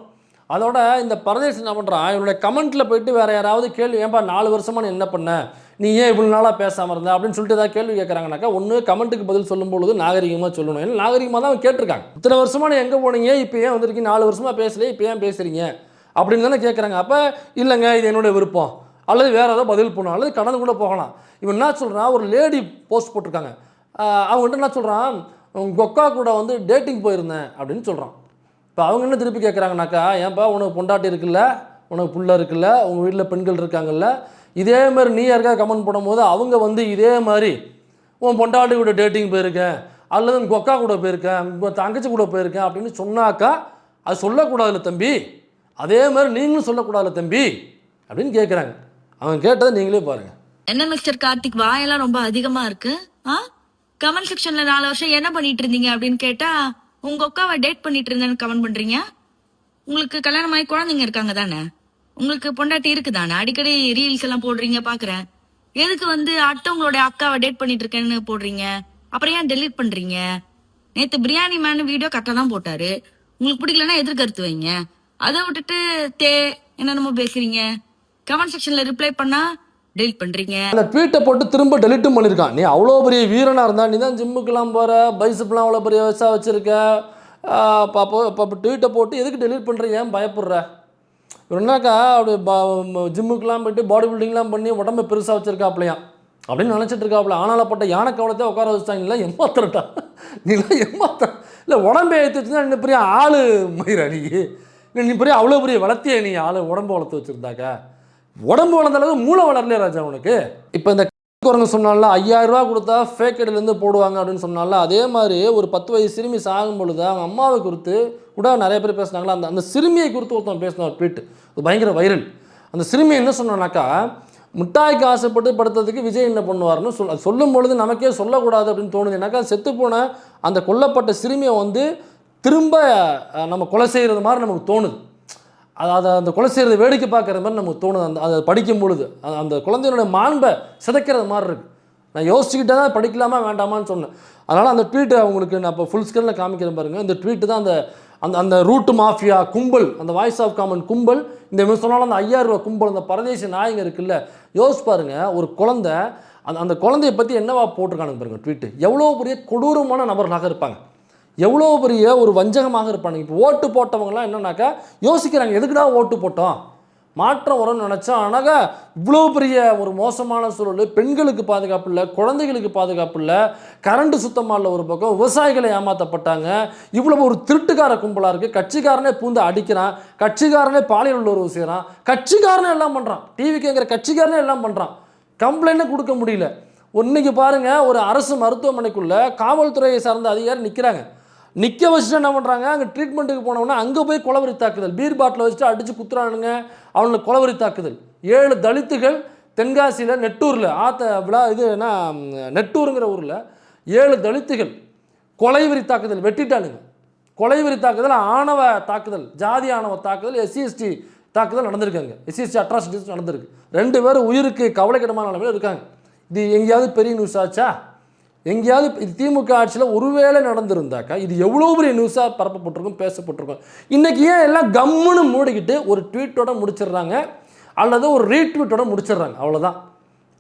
அதோட இந்த பரதேசி என்ன பண்ணுறான், இவனுடைய கமெண்ட்டில் போயிட்டு வேறு யாராவது கேள்வி, ஏன்பா 4 வருஷமாக நீ என்ன பண்ண, நீ ஏன் இவ்வளோ நாளாக பேசாமல் இருந்த அப்படின்னு சொல்லிட்டு ஏதாவது கேள்வி கேட்குறாங்கனாக்கா ஒன்று கமெண்ட்டுக்கு பதில் சொல்லும்பொழுது நாகரிகமாக சொல்லணும். ஏன்னா நாகரிகமாக தான் அவங்க கேட்டிருக்காங்க. இத்தனை வருஷமாக நீ எங்கே போனீங்க, இப்போ ஏன் வந்திருக்கீங்க, 4 வருஷமாக பேசலையே, இப்போ ஏன் பேசுகிறீங்க அப்படின்னு தானே கேட்குறாங்க. அப்போ இல்லைங்க இது என்னுடைய விருப்பம், அல்லது வேறு ஏதோ பதில் பண்ணணும், அல்லது கடந்து கூட போகலாம். இவன் என்ன சொல்கிறான், ஒரு லேடி போஸ்ட் போட்டிருக்காங்க, அவங்ககிட்ட என்ன சொல்கிறான், உங்கள் அக்கா கூட வந்து டேட்டிங் போயிருந்தேன் அப்படின்னு சொல்கிறான். இப்போ அவங்க என்ன திருப்பி கேட்குறாங்கனாக்கா, ஏன்பா உனக்கு பொண்டாட்டி இருக்குல்ல, உனக்கு புள்ள இருக்குல்ல, உங்கள் வீட்டில் பெண்கள் இருக்காங்கல்ல, இதே மாதிரி நீ யாருக்காக கமெண்ட் பண்ணும்போது அவங்க வந்து இதே மாதிரி உன் பொண்டாட்டி கூட டேட்டிங் போயிருக்கேன், அல்லது உங்கள் அக்கா கூட போயிருக்கேன், உங்கள் தங்கச்சி கூட போயிருக்கேன் அப்படின்னு சொன்னாக்கா அது சொல்லக்கூடாதுல்ல தம்பி, அதே மாதிரி நீங்களும் சொல்லக்கூடாதுல்ல தம்பி அப்படின்னு கேட்குறாங்க. அவங்க கேட்டதை நீங்களே பாருங்கள். என்ன மிஸ்டர் கார்த்திக் வாயெல்லாம் ரொம்ப அதிகமா இருக்கு. கமெண்ட் செக்ஷன்ல 4 வருஷம் என்ன பண்ணிட்டு இருந்தீங்க அப்படின்னு கேட்டா உங்க அக்காவை டேட் பண்ணிட்டு இருந்தேன்னு கமெண்ட் பண்றீங்க. உங்களுக்கு கல்யாணம் ஆகி குழந்தைங்க இருக்காங்க தானே, உங்களுக்கு பொண்டாட்டி இருக்குதானே, அடிக்கடி ரீல்ஸ் எல்லாம் போடுறீங்க பாக்குறேன். எதுக்கு வந்து அடுத்தவங்களோட அக்காவை டேட் பண்ணிட்டு இருக்கேன்னு போடுறீங்க, அப்புறம் ஏன் டெலீட் பண்றீங்க? நேத்து பிரியாணி மேன் வீடியோ கரெக்டா தான் போட்டாரு, உங்களுக்கு பிடிக்கலன்னா எதிர்கருத்து வைங்க. அதை விட்டுட்டு என்னென்னமோ பேசுறீங்க, கமெண்ட் செக்ஷன்ல ரிப்ளை பண்ணா டெலிட் பண்றீங்க. அந்த ட்வீட்டை போட்டு திரும்ப டெலிட்டும் பண்ணியிருக்கான். நீ அவ்வளோ பெரிய வீரனாக இருந்தா நீ தான் ஜிம்முக்கெல்லாம் போகிற, பைசப்லாம் அவ்வளோ பெரிய வயசாக வச்சுருக்க, இப்போ ட்வீட்டை போட்டு எதுக்கு டெலிட் பண்ணுறீங்க, ஏன் பயப்படுற? என்னக்கா அப்படி ஜிம்முக்கெலாம் போய்ட்டு பாடி பில்டிங்லாம் பண்ணி உடம்பை பெருசாக வச்சுருக்காப்லையாம் அப்படின்னு நினச்சிட்டு இருக்காப்புல. ஆனாலப்பட்ட யானை கவலத்தை உட்கார வச்சுட்டாங்களா, ஏமாத்துறட்டா நீலாம் ஏமாத்த இல்லை, உடம்பை ஏற்றி வச்சுருந்தா இன்னும் பெரிய ஆள் மயிரா நீ பெரிய அவ்வளோ பெரிய வளர்த்தியே, நீ ஆள் உடம்பு வளர்த்து வச்சுருந்தாக்கா, உடம்பு வளர்ந்த அளவு மூளை வளரலையா ராஜா உனக்கு? இப்போ இந்த குரங்கு சொன்னால 5000 ரூபா கொடுத்தா ஃபேக் ஐடியிலேருந்து போடுவாங்க அப்படின்னு சொன்னால, அதே மாதிரி ஒரு 10 வயசு சிறுமி சாகும் பொழுது அவங்க அம்மாவை குறித்து கூட நிறைய பேர் பேசினாங்களா. அந்த சிறுமியை குறித்து ஒருத்தன் பேசின ஒரு ட்வீட் அது பயங்கர வைரல். அந்த சிறுமி என்ன சொன்னாக்கா, மிட்டாய்க்கு ஆசைப்பட்டு படுத்ததுக்கு விஜய் என்ன பண்ணுவார்னு சொல்லும் பொழுது நமக்கே சொல்லக்கூடாது அப்படின்னு தோணுது. ஏன்னாக்கா செத்துப்போன அந்த கொல்லப்பட்ட சிறுமியை வந்து திரும்ப நம்ம கொலை செய்கிறது மாதிரி நமக்கு தோணுது. அதை அந்த கொலை செய்கிறத வேடிக்கை பார்க்குற மாதிரி நமக்கு தோணுது. அதை படிக்கும் பொழுது அந்த குழந்தையினுடைய மாண்பை சிதைக்கிறது மாதிரி இருக்குது. நான் யோசிச்சுக்கிட்டே தான் படிக்கலாமா வேண்டாமான்னு சொன்னேன். அதனால் அந்த ட்வீட்டை அவங்களுக்கு நான் இப்போ ஃபுல் ஸ்க்ரீனில் காமிக்கிறேன் பாருங்கள். இந்த ட்வீட்டு தான் அந்த அந்த அந்த ரூட்டு மாஃபியா கும்பல், அந்த வாய்ஸ் ஆஃப் காமன் கும்பல், இந்த மாதிரி சொன்னாலும் அந்த 5000 ரூபா கும்பல், அந்த பரதேசி நாயங்க இருக்குல்ல, யோசிச்சு பாருங்கள். ஒரு குழந்தை அந்த குழந்தைய பற்றி என்னவா போட்டிருக்கானுங்க பாருங்கள் ட்வீட்டு. எவ்வளோ பெரிய கொடூரமான நபர்களாக இருப்பாங்க, எவ்வளோ பெரிய ஒரு வஞ்சகமாக இருப்பானுங்க. இப்போ ஓட்டு போட்டவங்கலாம் என்னன்னாக்கா யோசிக்கிறாங்க, எதுக்குடா ஓட்டு போட்டோம், மாற்றம் வரும்னு நினச்சா. ஆனாக்கா இவ்வளோ பெரிய ஒரு மோசமான சூழல், பெண்களுக்கு பாதுகாப்பு இல்லை, குழந்தைகளுக்கு பாதுகாப்பு இல்லை, கரண்ட்டு சுத்தமாக இல்லை, ஒரு பக்கம் விவசாயிகளை ஏமாற்றப்பட்டாங்க, இவ்வளோ ஒரு திருட்டுக்கார கும்பலாக இருக்குது. கட்சிக்காரனே பூந்து அடிக்கிறான், கட்சிக்காரனே பாலியல் உள்ளுறவு செய்கிறான், கட்சிக்காரனே எல்லாம் பண்ணுறான், டிவிக்குங்கிற கட்சிக்காரனே எல்லாம் பண்ணுறான், கம்ப்ளைண்ட்டே கொடுக்க முடியல. இன்னைக்கு பாருங்கள், ஒரு அரசு மருத்துவமனைக்குள்ளே காவல்துறையை சார்ந்த அதிகாரி நிற்கிறாங்க, நிற்க வச்சுட்டு என்ன பண்ணுறாங்க, அங்கே ட்ரீட்மெண்ட்டுக்கு போனவொன்னே அங்கே போய் கொலவரி தாக்குதல், பீர் பாட்டில் வச்சுட்டு அடித்து குத்துறானுங்க, அவனுக்கு கொலவரி தாக்குதல். 7 தலித்துகள் தென்காசியில் நெட்டூரில் நெட்டூருங்கிற ஊரில் 7 தலித்துகள் கொலைவரி தாக்குதல் வெட்டிட்டானுங்க. கொலைவரி தாக்குதல், ஆணவ தாக்குதல், ஜாதி ஆணவ தாக்குதல், எஸ்சி/எஸ்டி தாக்குதல் நடந்திருக்காங்க, எஸ்சி/எஸ்டி அட்ராசிட்டிஸ் நடந்திருக்கு. 2 பேரும் உயிருக்கு கவலைக்கிடமான நிலைமையில் இருக்காங்க. இது எங்கேயாவது பெரிய நியூஸ் ஆச்சா? எங்கேயாவது இது திமுக ஆட்சியில் ஒருவேளை நடந்திருந்தாக்கா இது எவ்வளோ பெரிய நியூஸாக பரப்பப்பட்டிருக்கும், பேசப்பட்டிருக்கும். இன்றைக்கி ஏன் எல்லாம் கம்முன்னு மூடிக்கிட்டு ஒரு ட்வீட்டோட முடிச்சிடுறாங்க, அல்லது ஒரு ரீட்வீட்டோட முடிச்சிடுறாங்க, அவ்வளோதான்.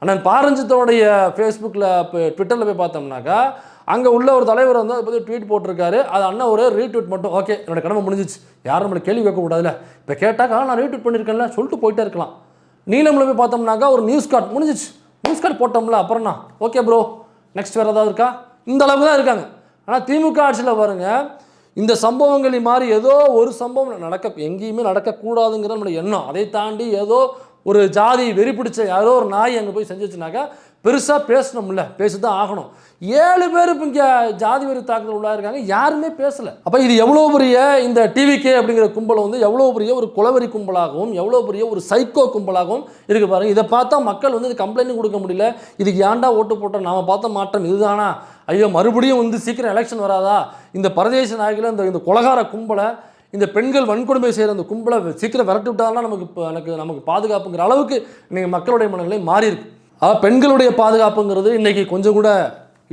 ஆனால் பாரஞ்சித்தோடைய ஃபேஸ்புக்கில் இப்போ ட்விட்டரில் போய் பார்த்தோம்னாக்கா அங்கே உள்ள ஒரு தலைவர் வந்து அதை பற்றி ட்வீட் போட்டிருக்காரு, அது அண்ணா ஒரே ரீட்வீட் மட்டும், ஓகே என்னோட கடமை முடிஞ்சிச்சு, யாரும் நம்மளை கேள்வி கேட்கக்கூடாதுல்ல, இப்போ கேட்டாக்கா நான் ரீட்வீட் பண்ணியிருக்கேன்ல சொல்லிட்டு போயிட்டே இருக்கலாம். நீலமில் போய் பார்த்தோம்னாக்கா ஒரு நியூஸ் கார்டு முடிஞ்சிச்சு, நியூஸ் கார்டு போட்டோம்ல, அப்புறம்னா ஓகே ப்ரோ நெக்ஸ்ட் வேறு ஏதாவது இருக்கா, இந்த அளவுக்கு தான் இருக்காங்க. ஆனால் திமுக ஆட்சியில் பாருங்கள், இந்த சம்பவங்களை மாதிரி ஏதோ ஒரு சம்பவம் எங்கேயுமே நடக்கக்கூடாதுங்கிற நம்மளுடைய எண்ணம். அதை தாண்டி ஏதோ ஒரு ஜாதி வெறி பிடிச்ச யாரோ ஒரு நாய் அங்கே போய் செஞ்சிச்சுனாக்கா பெருசாக பேசணும்ல, பேசி தான் ஆகணும். 7 பேர் இப்போ இங்கே ஜாதி வெறி தாக்குதல் உள்ளாயிருக்காங்க, யாருமே பேசலை. அப்போ இது எவ்வளோ பெரிய இந்த டிவிகே அப்படிங்கிற கும்பலை வந்து எவ்வளோ பெரிய ஒரு குலவெறி கும்பலாகவும் எவ்வளோ பெரிய ஒரு சைக்கோ கும்பலாகவும் இருக்குது பாருங்கள். இதை பார்த்தா மக்கள் வந்து இது கம்ப்ளைண்ட்டும் கொடுக்க முடியல, இதுக்கு ஏன்டா ஓட்டு போட்டோம், நாம் பார்த்த மாற்றம் இதுதானா, ஐயோ மறுபடியும் வந்து சீக்கிரம் எலெக்ஷன் வராதா, இந்த பரதேச நாயகில் இந்த கொலகார கும்பலை, இந்த பெண்கள் வன்கொடுமை செய்கிற அந்த கும்பலை சீக்கிரம் விரட்டி விட்டாலும் நமக்கு பாதுகாப்புங்கிற அளவுக்கு இன்றைக்கி மக்களுடைய மனநிலை மாறி இருக்கு. பெண்களுடைய பாதுகாப்புங்கிறது இன்றைக்கி கொஞ்சம் கூட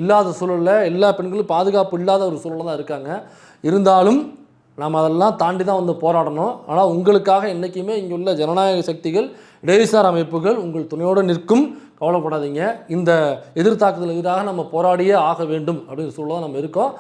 இல்லாத சூழலில், எல்லா பெண்களும் பாதுகாப்பு இல்லாத ஒரு சூழலில் தான் இருக்காங்க. இருந்தாலும் நாம் அதெல்லாம் தாண்டி தான் வந்து போராடணும். ஆனால் உங்களுக்காக என்றைக்குமே இங்கே உள்ள ஜனநாயக சக்திகள், இடதுசார் அமைப்புகள் உங்கள் துணையோடு நிற்கும். கவலைப்படாதீங்க. இந்த எதிர்த்தாக்குதல் எதிராக நம்ம போராடியே ஆக வேண்டும் அப்படின்னு சொல்ல நம்ம இருக்கோம்.